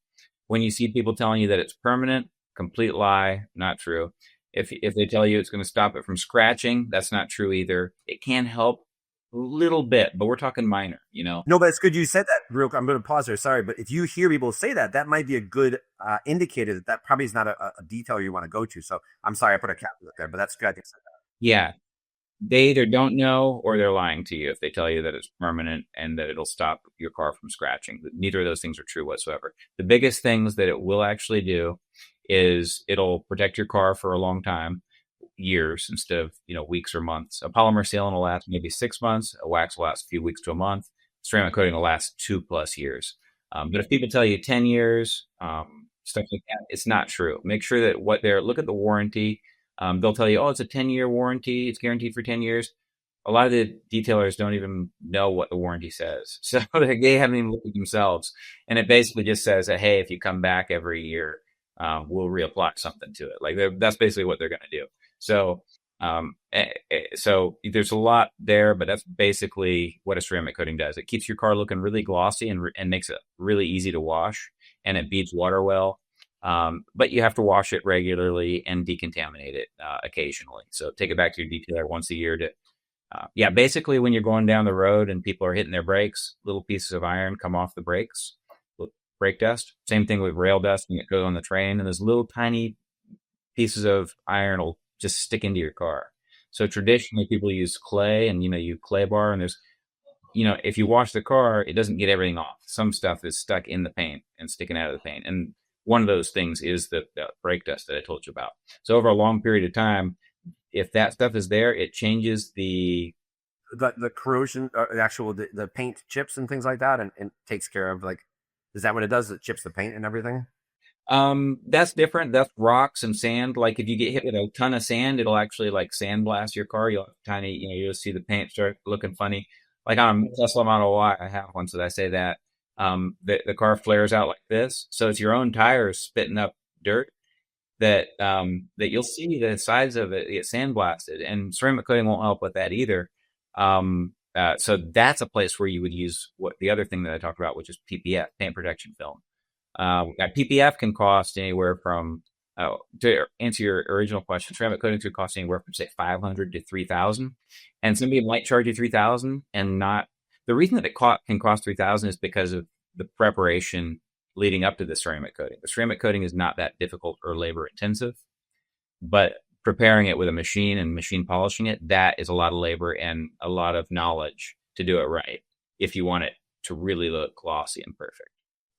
When you see people telling you that it's permanent, complete lie, not true. If they tell you it's going to stop it from scratching, that's not true either. It can help a little bit, but we're talking minor, No, but it's good you said that. Real, I'm going to pause there. Sorry, but if you hear people say that, that might be a good indicator that probably is not a detail you want to go to. So I'm sorry I put a caveat there, but that's good. I think said that. Yeah. They either don't know or they're lying to you if they tell you that it's permanent and that it'll stop your car from scratching. Neither of those things are true whatsoever. The biggest things that it will actually do is it'll protect your car for a long time, years instead of weeks or months. A polymer sealant will last maybe 6 months. A wax will last a few weeks to a month. Ceramic coating will last 2+ years. But if people tell you 10 years, stuff like that. It's not true. Make sure that look at the warranty. They'll tell you, oh, it's a 10-year warranty. It's guaranteed for 10 years. A lot of the detailers don't even know what the warranty says. So they haven't even looked at themselves. And it basically just says that, hey, if you come back every year, we'll reapply something to it. Like that's basically what they're going to do. So, so there's a lot there, but that's basically what a ceramic coating does. It keeps your car looking really glossy and makes it really easy to wash, and it beads water well. But you have to wash it regularly and decontaminate it occasionally. So take it back to your detailer once a year to basically when you're going down the road and people are hitting their brakes, little pieces of iron come off the brakes, brake dust. Same thing with rail dust when it goes on the train, and those little tiny pieces of iron will just stick into your car. So traditionally people use clay, and you clay bar, and there's if you wash the car, it doesn't get everything off. Some stuff is stuck in the paint and sticking out of the paint, and one of those things is the brake dust that I told you about. So over a long period of time, if that stuff is there, it changes the corrosion, or the paint chips and things like that, and takes care of, like, is that what it does? It chips the paint and everything? That's different. That's rocks and sand. Like if you get hit with a ton of sand, it'll actually like sandblast your car. You'll have tiny, you'll see the paint start looking funny. Like on a Tesla Model Y, I have one, so I say that. The car flares out like this, so it's your own tires spitting up dirt that you'll see the sides of it get sandblasted, and ceramic coating won't help with that either. So that's a place where you would use the other thing that I talked about, which is PPF, paint protection film. PPF can cost anywhere from, to answer your original question, ceramic coating could cost anywhere from say $500 to $3,000, and somebody might charge you $3,000 and not. The reason that it can cost $3,000 is because of the preparation leading up to the ceramic coating. The ceramic coating is not that difficult or labor intensive, but preparing it with a machine and machine polishing it, that is a lot of labor and a lot of knowledge to do it right if you want it to really look glossy and perfect.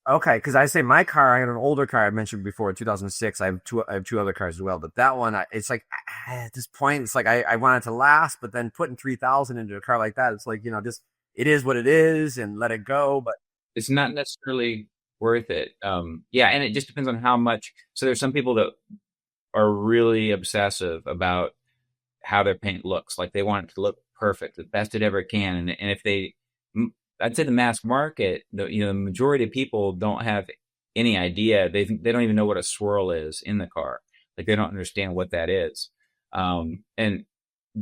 Okay, because I say my car, I had an older car I mentioned before, 2006. I have two other cars as well, but that one, it's like at this point, it's like I want it to last, but then putting 3,000 into a car like that, it's like just it is what it is and let it go. But it's not necessarily worth it. And it just depends on how much. So there's some people that are really obsessive about how their paint looks. Like they want it to look perfect, the best it ever can. And if I'd say the mass market, the majority of people don't have any idea. They don't even know what a swirl is in the car. Like they don't understand what that is. And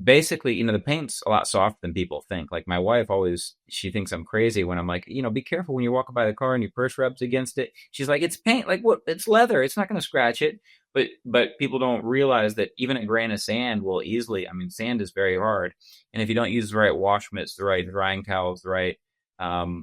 basically, the paint's a lot softer than people think. Like my wife she thinks I'm crazy when I'm like, be careful when you're walking by the car and your purse rubs against it. She's like, it's paint. Like what? It's leather. It's not going to scratch it. But people don't realize that even a grain of sand will easily. Sand is very hard, and if you don't use the right wash mitts, the right drying towels, the right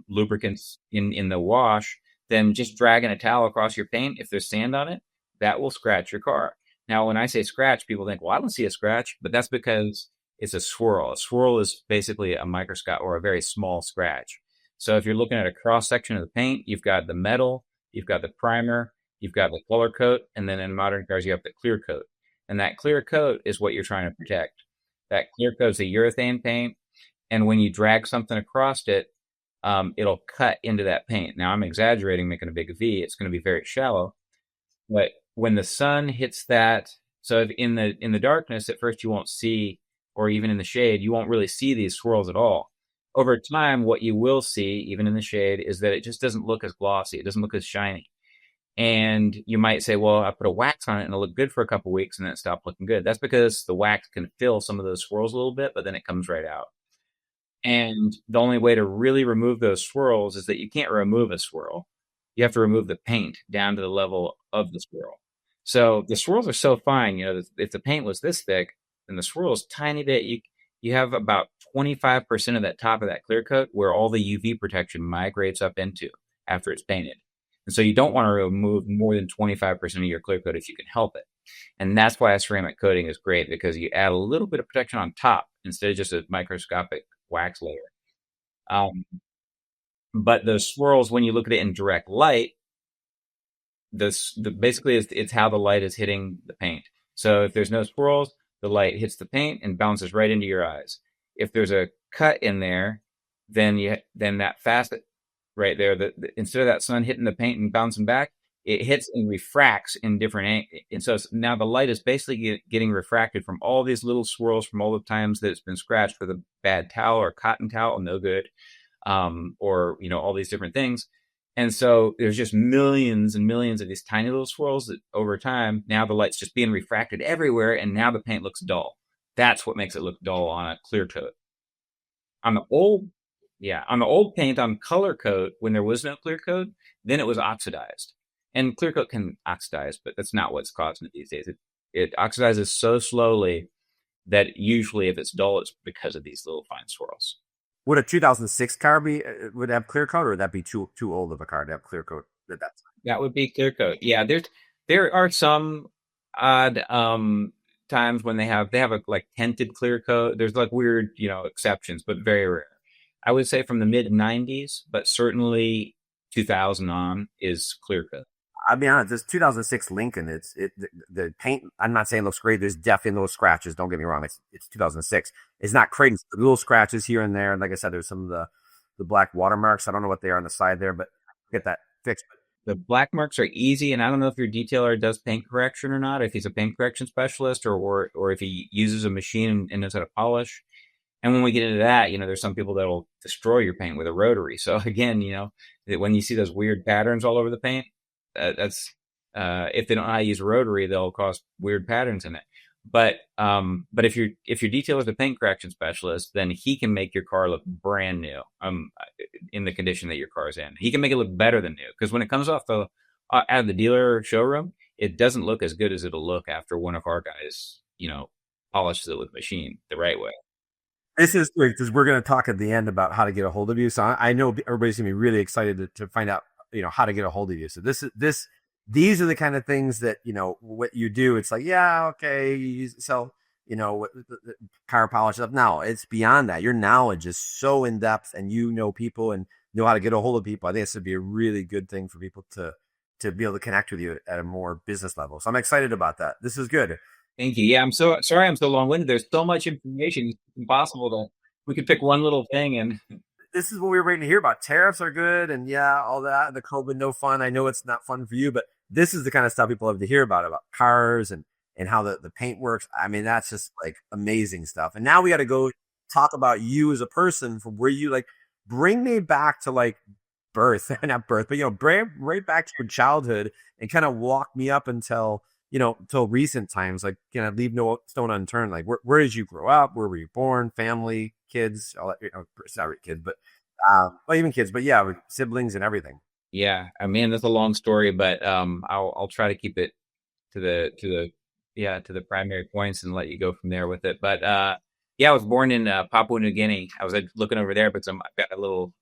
lubricants in the wash, then just dragging a towel across your paint, if there's sand on it, that will scratch your car. Now, when I say scratch, people think, well, I don't see a scratch, but that's because it's a swirl. A swirl is basically a microscopic or a very small scratch. So if you're looking at a cross section of the paint, you've got the metal, you've got the primer, you've got the color coat, and then in modern cars, you have the clear coat. And that clear coat is what you're trying to protect. That clear coat is a urethane paint, and when you drag something across it, it'll cut into that paint. Now, I'm exaggerating, making a big V. It's going to be very shallow. But when the sun hits that, so if in the darkness, at first you won't see, or even in the shade, you won't really see these swirls at all. Over time, what you will see, even in the shade, is that it just doesn't look as glossy. It doesn't look as shiny. And you might say, well, I put a wax on it and it'll look good for a couple of weeks and then it stopped looking good. That's because the wax can fill some of those swirls a little bit, but then it comes right out. And the only way to really remove those swirls is that you can't remove a swirl. You have to remove the paint down to the level of the swirl. So the swirls are so fine. If the paint was this thick, then the swirl is tiny bit. You have about 25% of that top of that clear coat where all the UV protection migrates up into after it's painted. And so you don't want to remove more than 25% of your clear coat if you can help it. And that's why a ceramic coating is great, because you add a little bit of protection on top instead of just a microscopic wax layer. But the swirls, when you look at it in direct light, basically it's how the light is hitting the paint. So if there's no swirls, the light hits the paint and bounces right into your eyes. If there's a cut in there, then that facet right there, instead of that sun hitting the paint and bouncing back, it hits and refracts in different, and so now the light is basically getting refracted from all these little swirls from all the times that it's been scratched with a bad towel or cotton towel, no good, or all these different things. And so there's just millions and millions of these tiny little swirls that over time, now the light's just being refracted everywhere, and now the paint looks dull. That's what makes it look dull on a clear coat. On the old paint on color coat, when there was no clear coat, then it was oxidized. And clear coat can oxidize, but that's not what's causing it these days. It oxidizes so slowly that usually if it's dull, it's because of these little fine swirls. Would a 2006 car would have clear coat, or would that be too old of a car to have clear coat at that time? That would be clear coat. Yeah, there are some odd times when they have a like tinted clear coat. There's like weird, exceptions, but very rare. I would say from the mid 90s, but certainly 2000 on is clear coat. I'll be honest, this 2006 Lincoln, the paint, I'm not saying it looks great. There's definitely little scratches. Don't get me wrong. It's 2006. It's not crazy. The little scratches here and there. And like I said, there's some of the black watermarks. I don't know what they are on the side there, but get that fixed. The black marks are easy, and I don't know if your detailer does paint correction or not, if he's a paint correction specialist or if he uses a machine and knows how to polish. And when we get into that, there's some people that will destroy your paint with a rotary. So again, when you see those weird patterns all over the paint, that's if they don't know how to use rotary, they'll cause weird patterns in it. But if your detailer is a paint correction specialist, then he can make your car look brand new in the condition that your car is in. He can make it look better than new, because when it comes off out of the dealer showroom, it doesn't look as good as it'll look after one of our guys polishes it with a machine the right way. This is great, because we're going to talk at the end about how to get a hold of you. So I know everybody's going to be really excited to find out how to get a hold of you. So these are the kind of things that what you do. It's like, yeah, okay, you sell the car polish stuff. No, it's beyond that. Your knowledge is so in depth, and people and know how to get a hold of people. I think this would be a really good thing for people to be able to connect with you at a more business level. So I'm excited about that. This is good. Thank you. Yeah, I'm so sorry I'm so long-winded. There's so much information. It's impossible we could pick one little thing. And this is what we were waiting to hear about. Tariffs are good, and all that. The COVID, no fun. I know it's not fun for you, but this is the kind of stuff people love to hear about cars and how the paint works. I mean, that's just like amazing stuff. And now we got to go talk about you as a person, from where you bring me back to birth, not birth, but bring right back to your childhood and kind of walk me up until recent times. Leave no stone unturned. Where did you grow up? Where were you born? Family, kids, all that, sorry, kids, but even kids, but yeah, with siblings and everything. Yeah, I mean, that's a long story, but I'll try to keep it to the primary points and let you go from there with it. But I was born in Papua New Guinea. I was looking over there because I've got a little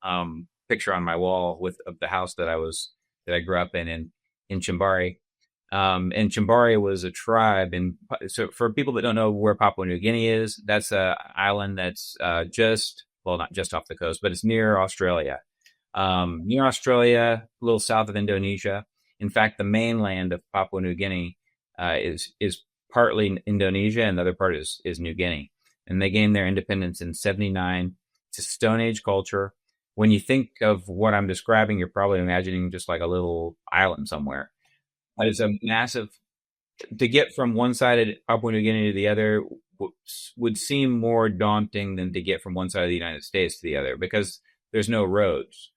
picture on my wall of the house that I grew up in Chimbari. And Chimbari was a tribe. And so for people that don't know where Papua New Guinea is, that's an island that's not just off the coast, but it's near Australia. A little south of Indonesia. In fact, the mainland of Papua New Guinea is partly Indonesia, and the other part is New Guinea. And they gained their independence in 1979. It's a Stone Age culture. When you think of what I'm describing, you're probably imagining just like a little island somewhere. But it's a massive, to get from one side of Papua New Guinea to the other would seem more daunting than to get from one side of the United States to the other, because there's no roads.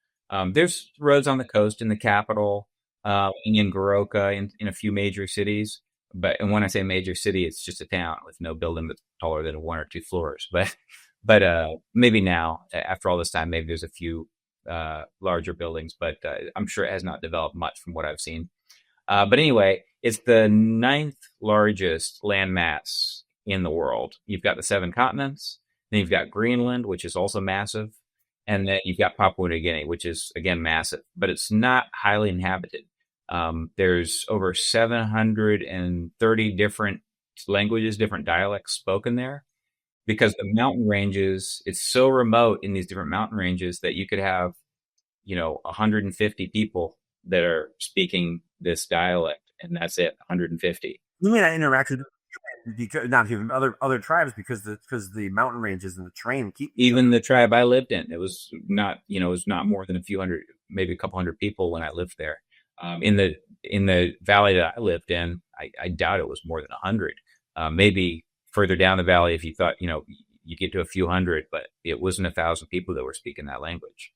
There's roads on the coast, in the capital, in Goroka, in a few major cities. And when I say major city, it's just a town with no building that's taller than 1 or 2 floors. But maybe now, after all this time, maybe there's a few larger buildings, but I'm sure it has not developed much from what I've seen. But anyway, it's the 9th largest landmass in the world. You've got the 7 continents, then you've got Greenland, which is also massive, and then you've got Papua New Guinea, which is, again, massive, but it's not highly inhabited. There's over 730 different languages, different dialects spoken there, because the mountain ranges, it's so remote in these different mountain ranges that you could have, 150 people that are speaking this dialect, and that's it, 150. You may not interact with because not even other tribes, because the mountain ranges and the terrain keep. Even the tribe I lived in, it was not more than a few hundred, maybe a couple hundred people when I lived there. In the valley that I lived in, I doubt it was more than 100. Maybe further down the valley, if you thought, you get to a few hundred, but it wasn't 1,000 people that were speaking that language.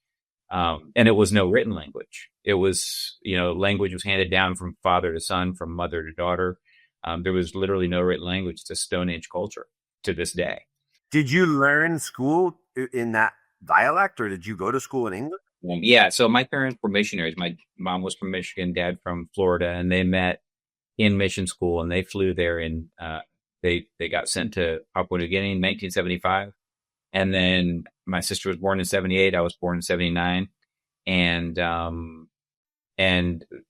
And it was no written language. It was, language was handed down from father to son, from mother to daughter. There was literally no written language. It's a Stone Age culture to this day. Did you learn school in that dialect, or did you go to school in English? Yeah. So my parents were missionaries. My mom was from Michigan, dad from Florida, and they met in mission school, and they flew there in, they got sent to Papua New Guinea in 1975. And then my sister was born in 78. I was born in 79. And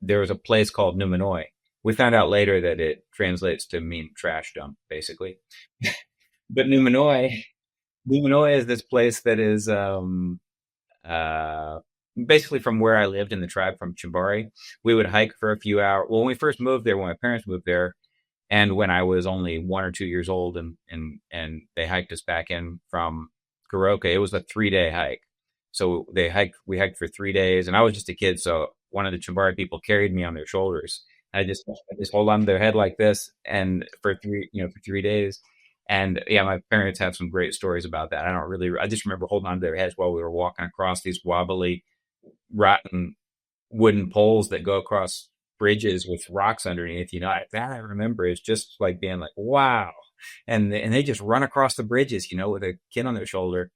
there was a place called Numanoy. We found out later that it translates to mean trash dump, basically. But Numanoy is this place that is basically from where I lived in the tribe from Chimbari. We would hike for a few hours. Well, when we first moved there, when my parents moved there, and when I was only 1 or 2 years old, and they hiked us back in from Carruth, it was a 3-day hike. So we hiked for 3 days, and I was just a kid. So one of the Chimbari people carried me on their shoulders. I just hold on to their head like this, and for 3 days. And yeah, my parents have some great stories about that. I just remember holding on to their heads while we were walking across these wobbly, rotten wooden poles that go across bridges with rocks underneath. That I remember is just like being like, wow. And they just run across the bridges, with a kid on their shoulder.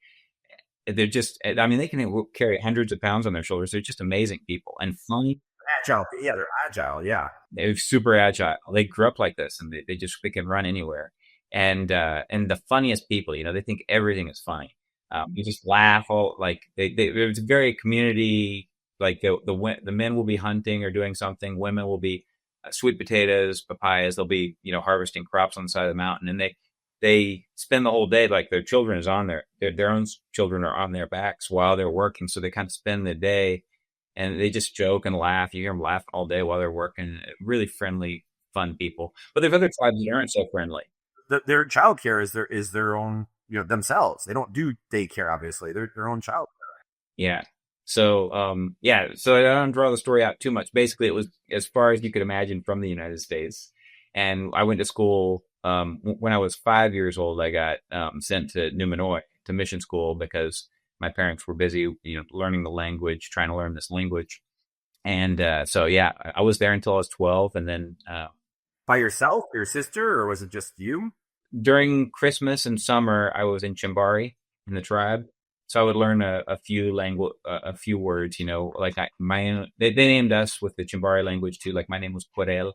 They're just, I mean, they can carry hundreds of pounds on their shoulders. They're just amazing people and funny. Agile. Yeah, they're agile. Yeah. They're super agile. They grew up like this, and they can run anywhere. And the funniest people, they think everything is funny. You just laugh all, like it's very community. Like the men will be hunting or doing something. Women will be sweet potatoes, papayas. They'll be, harvesting crops on the side of the mountain, and they spend the whole day, like their children is on their own children are on their backs while they're working. So they kind of spend the day, and they just joke and laugh. You hear them laugh all day while they're working. Really friendly, fun people. But there's other tribes that aren't so friendly. Their childcare is their own, themselves. They don't do daycare, obviously. They're their own child. Yeah. So, so I don't draw the story out too much. Basically, it was as far as you could imagine from the United States. And I went to school, when I was 5 years old. I got, sent to Numanoy, to mission school, because my parents were busy, learning the language, trying to learn this language. And, so yeah, I was there until I was 12. And then, by yourself, your sister, or was it just you? During Christmas and summer, I was in Chimbari in the tribe. So I would learn a few words, like they named us with the Chimbari language too. Like my name was Corel.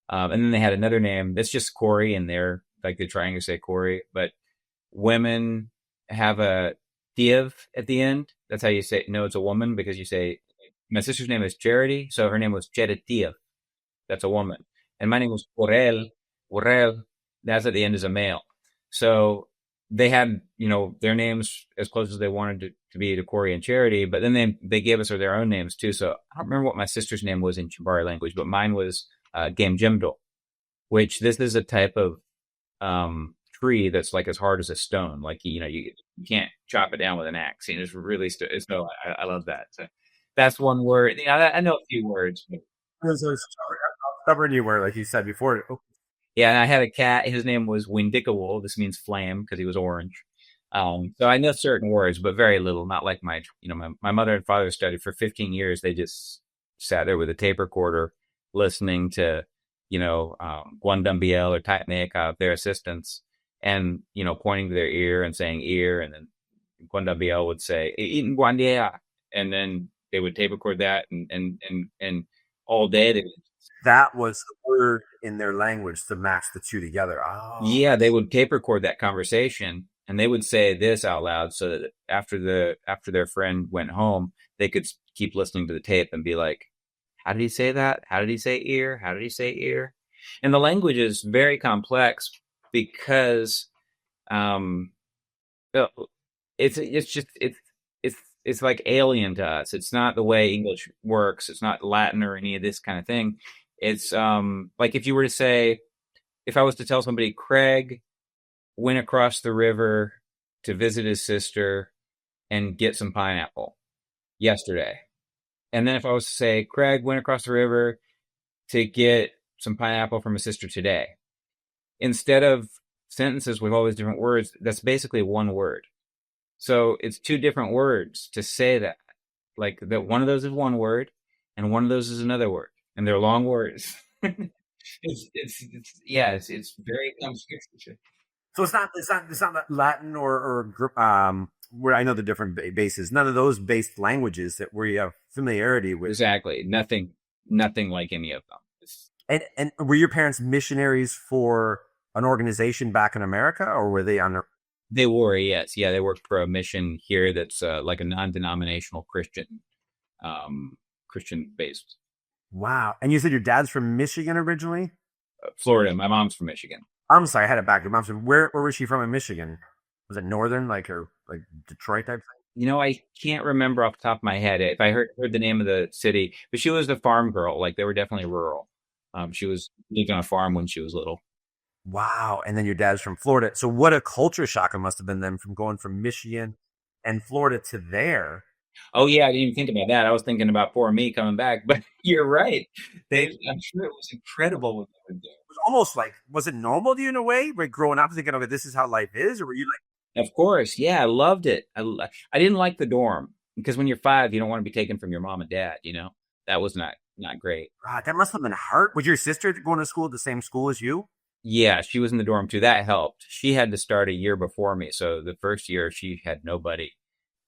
And then they had another name that's just Corey in there. Like they're trying to say Corey, but women have a Tiev at the end. That's how you say, no, it's a woman, because you say, my sister's name is Charity. So her name was Tiev. That's a woman. And my name was Corel. That's at the end as a male. So they had, their names as close as they wanted to be to Corey and Charity, but then they gave us their own names too. So I don't remember what my sister's name was in Chimbari language, but mine was Game Jimdo, which this is a type of tree that's like as hard as a stone. Like, you can't chop it down with an axe. It's really, so I love that. So that's one word. I know a few words. But Stubborn you were, like you said before. Yeah, and I had a cat. His name was Windikawol. This means flame because he was orange. So I know certain words, but very little. Not like my mother and father studied for 15 years. They just sat there with a tape recorder, listening to, Guandambiel or Taitmeka, their assistants, and pointing to their ear and saying ear, and then Guandambiel would say "Eating Guandia," and then they would tape record that, and all day they would. That was the word in their language to match the two together. Oh. Yeah, they would tape record that conversation, and they would say this out loud, so that after their friend went home, they could keep listening to the tape and be like, how did he say that? How did he say ear? How did he say ear? And the language is very complex because it's like alien to us. It's not the way English works. It's not Latin or any of this kind of thing. It's like if you were to say, if I was to tell somebody, Craig went across the river to visit his sister and get some pineapple yesterday. And then if I was to say, Craig went across the river to get some pineapple from his sister today, instead of sentences with all these different words, that's basically one word. So it's two different words to say that. Like that one of those is one word and one of those is another word. And they're long words. It's very complex. So it's not Latin or where I know the different bases. None of those based languages that we have familiarity with. Exactly. Nothing like any of them. And were your parents missionaries for an organization back in America, or were they on? They were, yes, yeah. They worked for a mission here that's like a non-denominational Christian based. Wow. And you said your dad's from Michigan originally? Florida. My mom's from Michigan. I'm sorry, I had it back. Your mom's from where was she from in Michigan? Was it northern, like Detroit type thing? I can't remember off the top of my head if I heard the name of the city, but she was a farm girl. Like they were definitely rural. She lived on a farm when she was little. Wow. And then your dad's from Florida. So what a culture shock it must have been then from going from Michigan and Florida to there. Oh yeah, I didn't even think about that. I was thinking about poor me coming back, but you're right. I'm sure it was incredible what they would do. It was almost like, was it normal to you in a way? Like growing up thinking, okay, this is how life is? Or were you like, Of course, yeah, I loved it. I didn't like the dorm because when you're 5, you don't want to be taken from your mom and dad. That was not great. God, that must have been hard. Was your sister going to school at the same school as you? Yeah, she was in the dorm too. That helped. She had to start a year before me, so the first year she had nobody.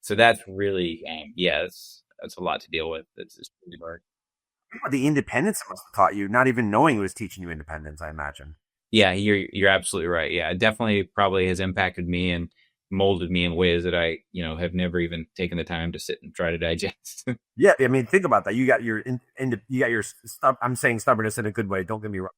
So that's really, that's a lot to deal with. That's just really hard. The independence it must have taught you, not even knowing it was teaching you independence, I imagine. Yeah, you're absolutely right. Yeah, it definitely probably has impacted me and molded me in ways that I, have never even taken the time to sit and try to digest. Yeah, I mean, think about that. You got your I'm saying stubbornness in a good way. Don't get me wrong.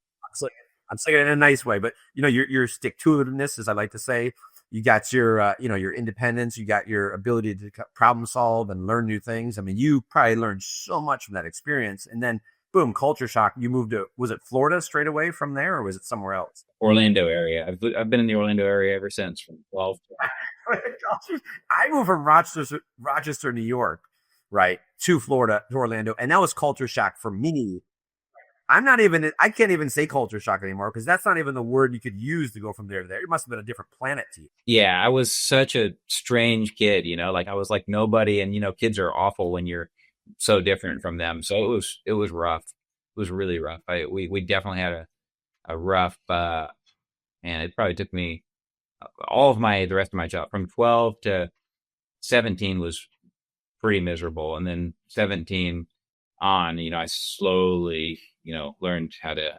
I'm saying it in a nice way, but your stick to itiveness, as I like to say. You got your independence. You got your ability to problem solve and learn new things. I mean, you probably learned so much from that experience. And then, boom, culture shock. You moved to, was it Florida straight away from there, or was it somewhere else? Orlando area. I've been in the Orlando area ever since, from 12. I moved from Rochester, New York, right, to Florida, to Orlando, and that was culture shock for me. I can't even say culture shock anymore because that's not even the word you could use to go from there to there. It must have been a different planet to you. Yeah, I was such a strange kid, like I was like nobody, and kids are awful when you're so different from them. So it was rough. It was really rough. We definitely had a rough, and it probably took me the rest of my job from 12 to 17 was pretty miserable, and then 17 on, I slowly, learned how to,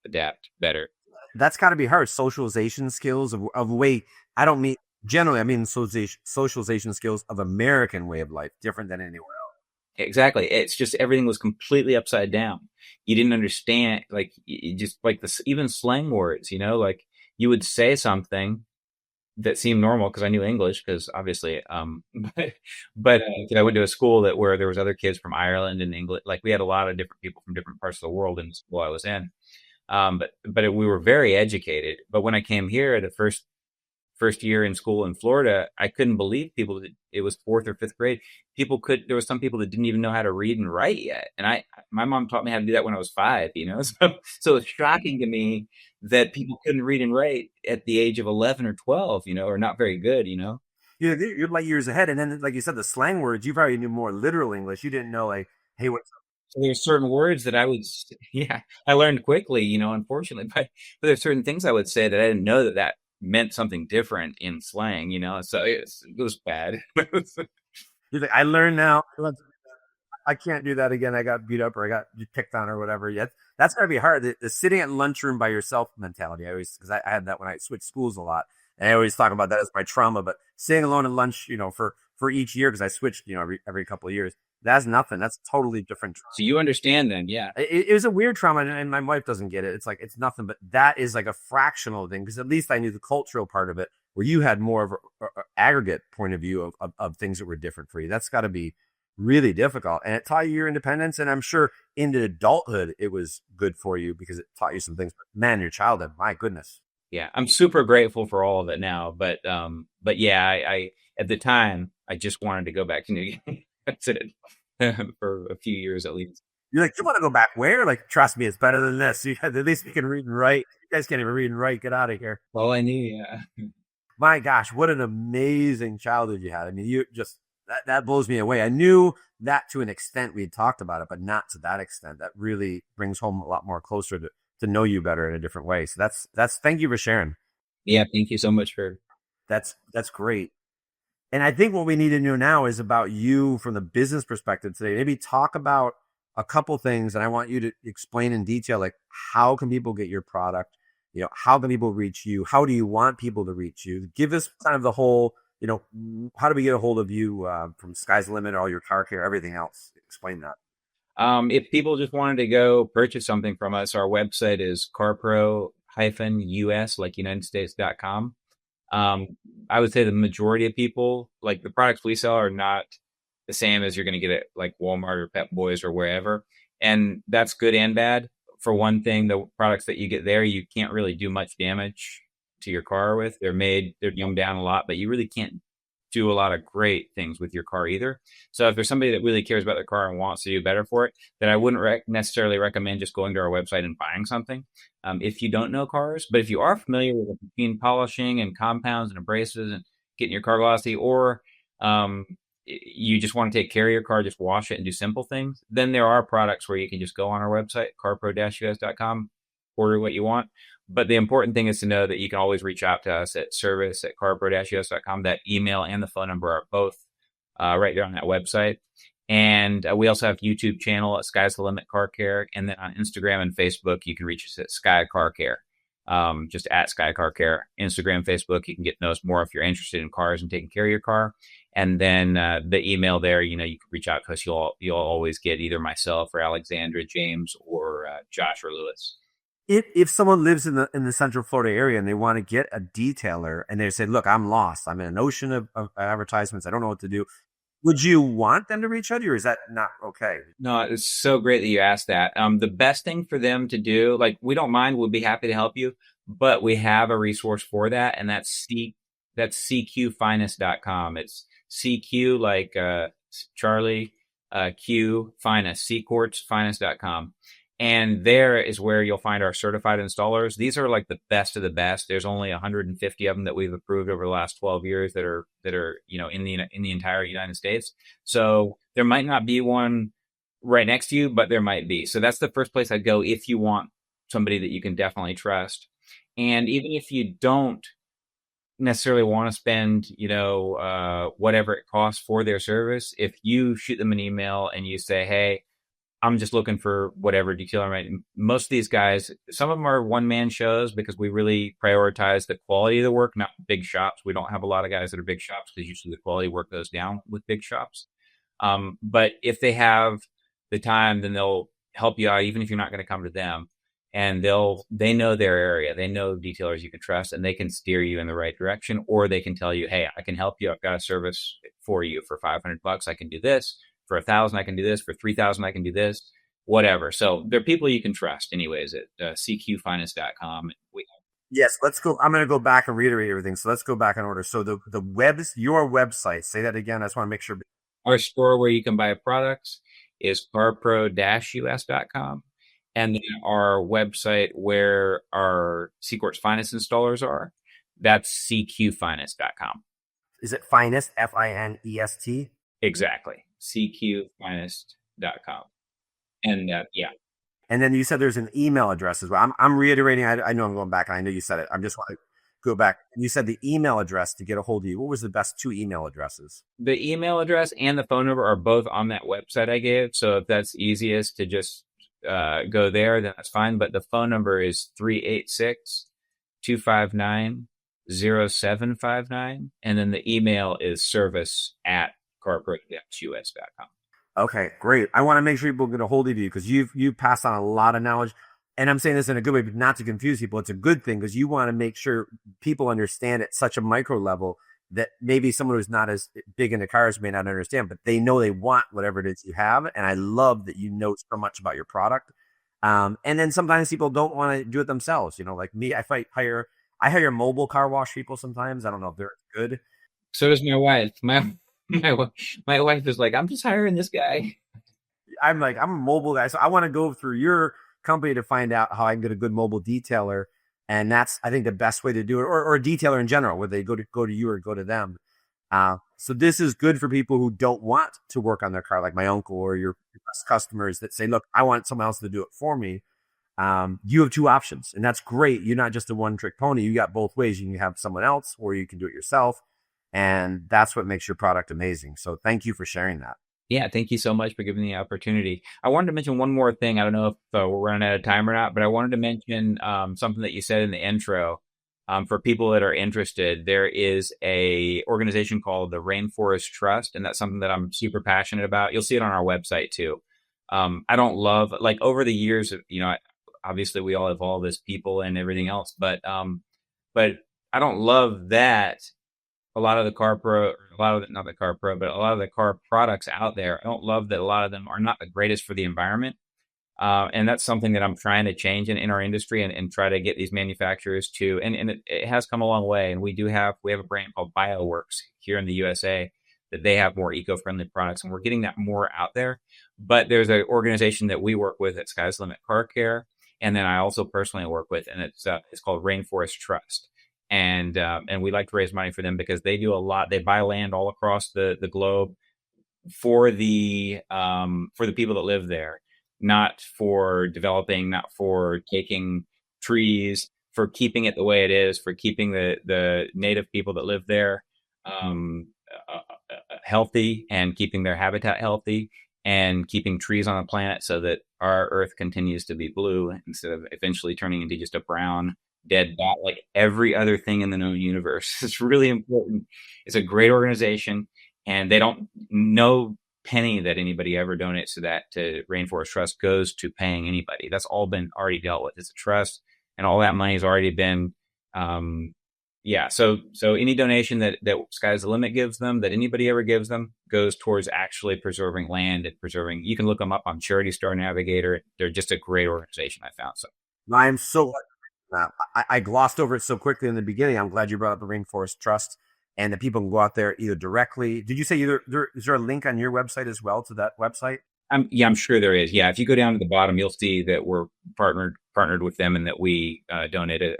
adapt better. That's got to be hard. Socialization skills of way. I don't mean generally. I mean socialization skills of American way of life, different than anywhere else. Exactly. It's just everything was completely upside down. You didn't understand, like, just like even slang words. Like you would say something that seemed normal because I knew English, because obviously, but I went to a school where there was other kids from Ireland and England. Like we had a lot of different people from different parts of the world in the school I was in. We were very educated. But when I came here, the first year in school in Florida, I couldn't believe people that it was 4th or 5th grade. There was some people that didn't even know how to read and write yet. And my mom taught me how to do that when I was 5, so it's shocking to me that people couldn't read and write at the age of 11 or 12, or not very good, You're like years ahead. And then, like you said, the slang words, you probably knew more literal English. You didn't know, like, hey, what's up? So there's certain words that I learned quickly, unfortunately, but there's certain things I would say that I didn't know that meant something different in slang, so it was bad. You're like, I learned now. I can't do that again. I got beat up or I got picked on or whatever. Yet that's gotta be hard. The sitting at lunchroom by yourself mentality. Because I had that when I switched schools a lot, and I always talk about that as my trauma. But sitting alone at lunch, for each year, because I switched, every couple of years. That's nothing. That's totally different trauma. So you understand then, yeah. It was a weird trauma, and my wife doesn't get it. It's like it's nothing, but that is like a fractional thing because at least I knew the cultural part of it, where you had more of an aggregate point of view of things that were different for you. That's got to be really difficult, and it taught you your independence. And I'm sure into adulthood, it was good for you because it taught you some things. But man, your childhood, my goodness. Yeah, I'm super grateful for all of it now. But yeah, I at the time I just wanted to go back to New York. That's it. for a few years at least. You're like, you want to go back where? Like, trust me, it's better than this. At least we can read and write. You guys can't even read and write. Get out of here. Well, I knew, yeah. My gosh, what an amazing childhood you had. I mean, you just that blows me away. I knew that to an extent we had talked about it, but not to that extent. That really brings home a lot more closer to know you better in a different way. So that's thank you for sharing. Yeah, thank you so much for That's great. And I think what we need to know now is about you from the business perspective today. Maybe talk about a couple things, and I want you to explain in detail, like how can people get your product? How can people reach you? How do you want people to reach you? Give us kind of the whole, how do we get a hold of you from Sky's the Limit, all your car care, everything else? Explain that. If people just wanted to go purchase something from us, our website is carpro-us, like UnitedStates.com. I would say the majority of people, like the products we sell, are not the same as you're going to get at like Walmart or Pep Boys or wherever. And that's good and bad. For one thing, the products that you get there, you can't really do much damage to your car with. They're dumbed down a lot, but you really can't do a lot of great things with your car either. So if there's somebody that really cares about their car and wants to do better for it, then I wouldn't necessarily recommend just going to our website and buying something. If you don't know cars, but if you are familiar with machine polishing and compounds and abrasives and getting your car glossy, or you just want to take care of your car, just wash it and do simple things, then there are products where you can just go on our website, carpro-us.com, order what you want. But the important thing is to know that you can always reach out to us at service@carpro-us.com. That email and the phone number are both right there on that website. And we also have YouTube channel at Sky's the Limit Car Care. And then on Instagram and Facebook, you can reach us at Sky Car Care, just at Sky Car Care. Instagram, Facebook, you can get to know us more if you're interested in cars and taking care of your car. And then the email there, you can reach out to us. You'll always get either myself or Alexandra, James, or Josh or Lewis. If someone lives in the Central Florida area and they want to get a detailer and they say, look, I'm lost, I'm in an ocean of advertisements, I don't know what to do, would you want them to reach out to you, or is that not okay? No, it's so great that you asked that. The best thing for them to do, like, we don't mind, we'll be happy to help you, but we have a resource for that, and that's cqfinest.com. It's CQ like Charlie, Q Finest, cquartzfinest.com. And there is where you'll find our certified installers. These are like the best of the best. There's only 150 of them that we've approved over the last 12 years that are in the entire United States. So there might not be one right next to you, but there might be. So that's the first place I'd go if you want somebody that you can definitely trust. And even if you don't necessarily want to spend, whatever it costs for their service, if you shoot them an email and you say, hey, I'm just looking for whatever detailer. Right? Most of these guys, some of them are one-man shows because we really prioritize the quality of the work, not big shops. We don't have a lot of guys that are big shops because usually the quality work goes down with big shops. But if they have the time, then they'll help you out, even if you're not going to come to them. And they know their area. They know detailers you can trust, and they can steer you in the right direction, or they can tell you, hey, I can help you. I've got a service for you for $500. I can do this. For $1,000, I can do this. For $3,000, I can do this. Whatever. So there are people you can trust, anyways, at cqfinest.com. Yes, let's go. I'm going to go back and reiterate everything. So let's go back in order. So your website. Say that again. I just want to make sure. Our store where you can buy products is carpro-us.com, and then our website where our C-Quartz Finest installers are, that's cqfinest.com. Is it Finest? Finest? Exactly. cqfinest.com. And yeah. And then you said there's an email address as well. I'm reiterating. I know I'm going back. I know you said it. I just want to go back. You said the email address to get a hold of you. What was the best 2 email addresses? The email address and the phone number are both on that website I gave. So if that's easiest to just go there, then that's fine. But the phone number is 386-259-0759. And then the email is service@carpro-us.com. Okay, great. I want to make sure people get a hold of you because you've passed on a lot of knowledge. And I'm saying this in a good way, but not to confuse people. It's a good thing because you want to make sure people understand at such a micro level that maybe someone who's not as big into cars may not understand, but they know they want whatever it is you have. And I love that you know so much about your product. And then sometimes people don't want to do it themselves. Like me, I hire mobile car wash people sometimes. I don't know if they're good. So does my wife. My wife is like, I'm just hiring this guy. I'm a mobile guy, so I want to go through your company to find out how I can get a good mobile detailer. And that's, I think, the best way to do it, or a detailer in general, whether they go to you or go to them. So this is good for people who don't want to work on their car, like my uncle or your best customers that say, look, I want someone else to do it for me. You have two options, and that's great. You're not just a one-trick pony. You got both ways. You can have someone else, or you can do it yourself. And that's what makes your product amazing. So thank you for sharing that. Yeah, thank you so much for giving me the opportunity. I wanted to mention one more thing. I don't know if we're running out of time or not, but I wanted to mention something that you said in the intro. For people that are interested, there is a organization called the Rainforest Trust, and that's something that I'm super passionate about. You'll see it on our website too. I don't love, like, over the years, obviously we all evolve as people and everything else, but I don't love that a lot of the car products out there, I don't love that a lot of them are not the greatest for the environment. And that's something that I'm trying to change in our industry and try to get these manufacturers to, and it has come a long way. And we have a brand called BioWorks here in the USA that they have more eco-friendly products, and we're getting that more out there. But there's an organization that we work with at Sky's the Limit Car Care, and then I also personally work with, and it's called Rainforest Trust. And we like to raise money for them because they do a lot. They buy land all across the globe for the people that live there, not for developing, not for taking trees, for keeping it the way it is, for keeping the native people that live there healthy, and keeping their habitat healthy, and keeping trees on the planet so that our Earth continues to be blue instead of eventually turning into just a brown dead dot like every other thing in the known universe. It's really important. It's a great organization, and they don't, no penny that anybody ever donates to Rainforest Trust goes to paying anybody. That's all been already dealt with. It's a trust, and all that money has already been so any donation that Sky's the Limit gives them, that anybody ever gives them, goes towards actually preserving land and preserving. You can look them up on Charity Star Navigator. They're just a great organization, I found. So I am so I glossed over it so quickly in the beginning. I'm glad you brought up the Rainforest Trust, and that people can go out there either directly. Did you say is there a link on your website as well to that website? I'm sure there is. Yeah, if you go down to the bottom, you'll see that we're partnered with them, and that we donated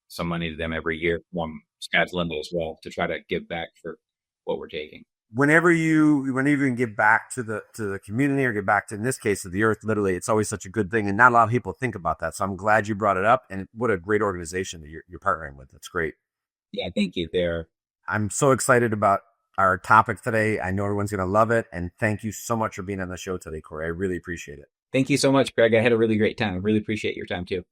some money to them every year from Sky's Limit as well, to try to give back for what we're taking. Whenever you can give back to the community, or give back to, in this case, to the earth, literally, it's always such a good thing. And not a lot of people think about that. So I'm glad you brought it up, and what a great organization that you're partnering with. That's great. Yeah, thank you there. I'm so excited about our topic today. I know everyone's going to love it. And thank you so much for being on the show today, Corey. I really appreciate it. Thank you so much, Greg. I had a really great time. I really appreciate your time too.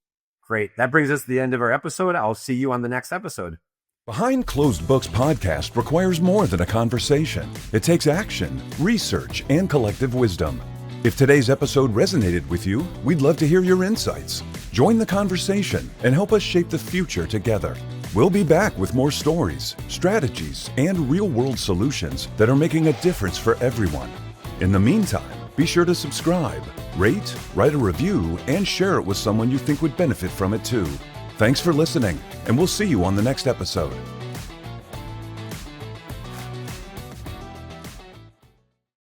Great. That brings us to the end of our episode. I'll see you on the next episode. Behind Closed Books podcast requires more than a conversation. It takes action, research, and collective wisdom. If today's episode resonated with you, we'd love to hear your insights. Join the conversation and help us shape the future together. We'll be back with more stories, strategies, and real-world solutions that are making a difference for everyone. In the meantime, be sure to subscribe, rate, write a review, and share it with someone you think would benefit from it too. Thanks for listening, and we'll see you on the next episode.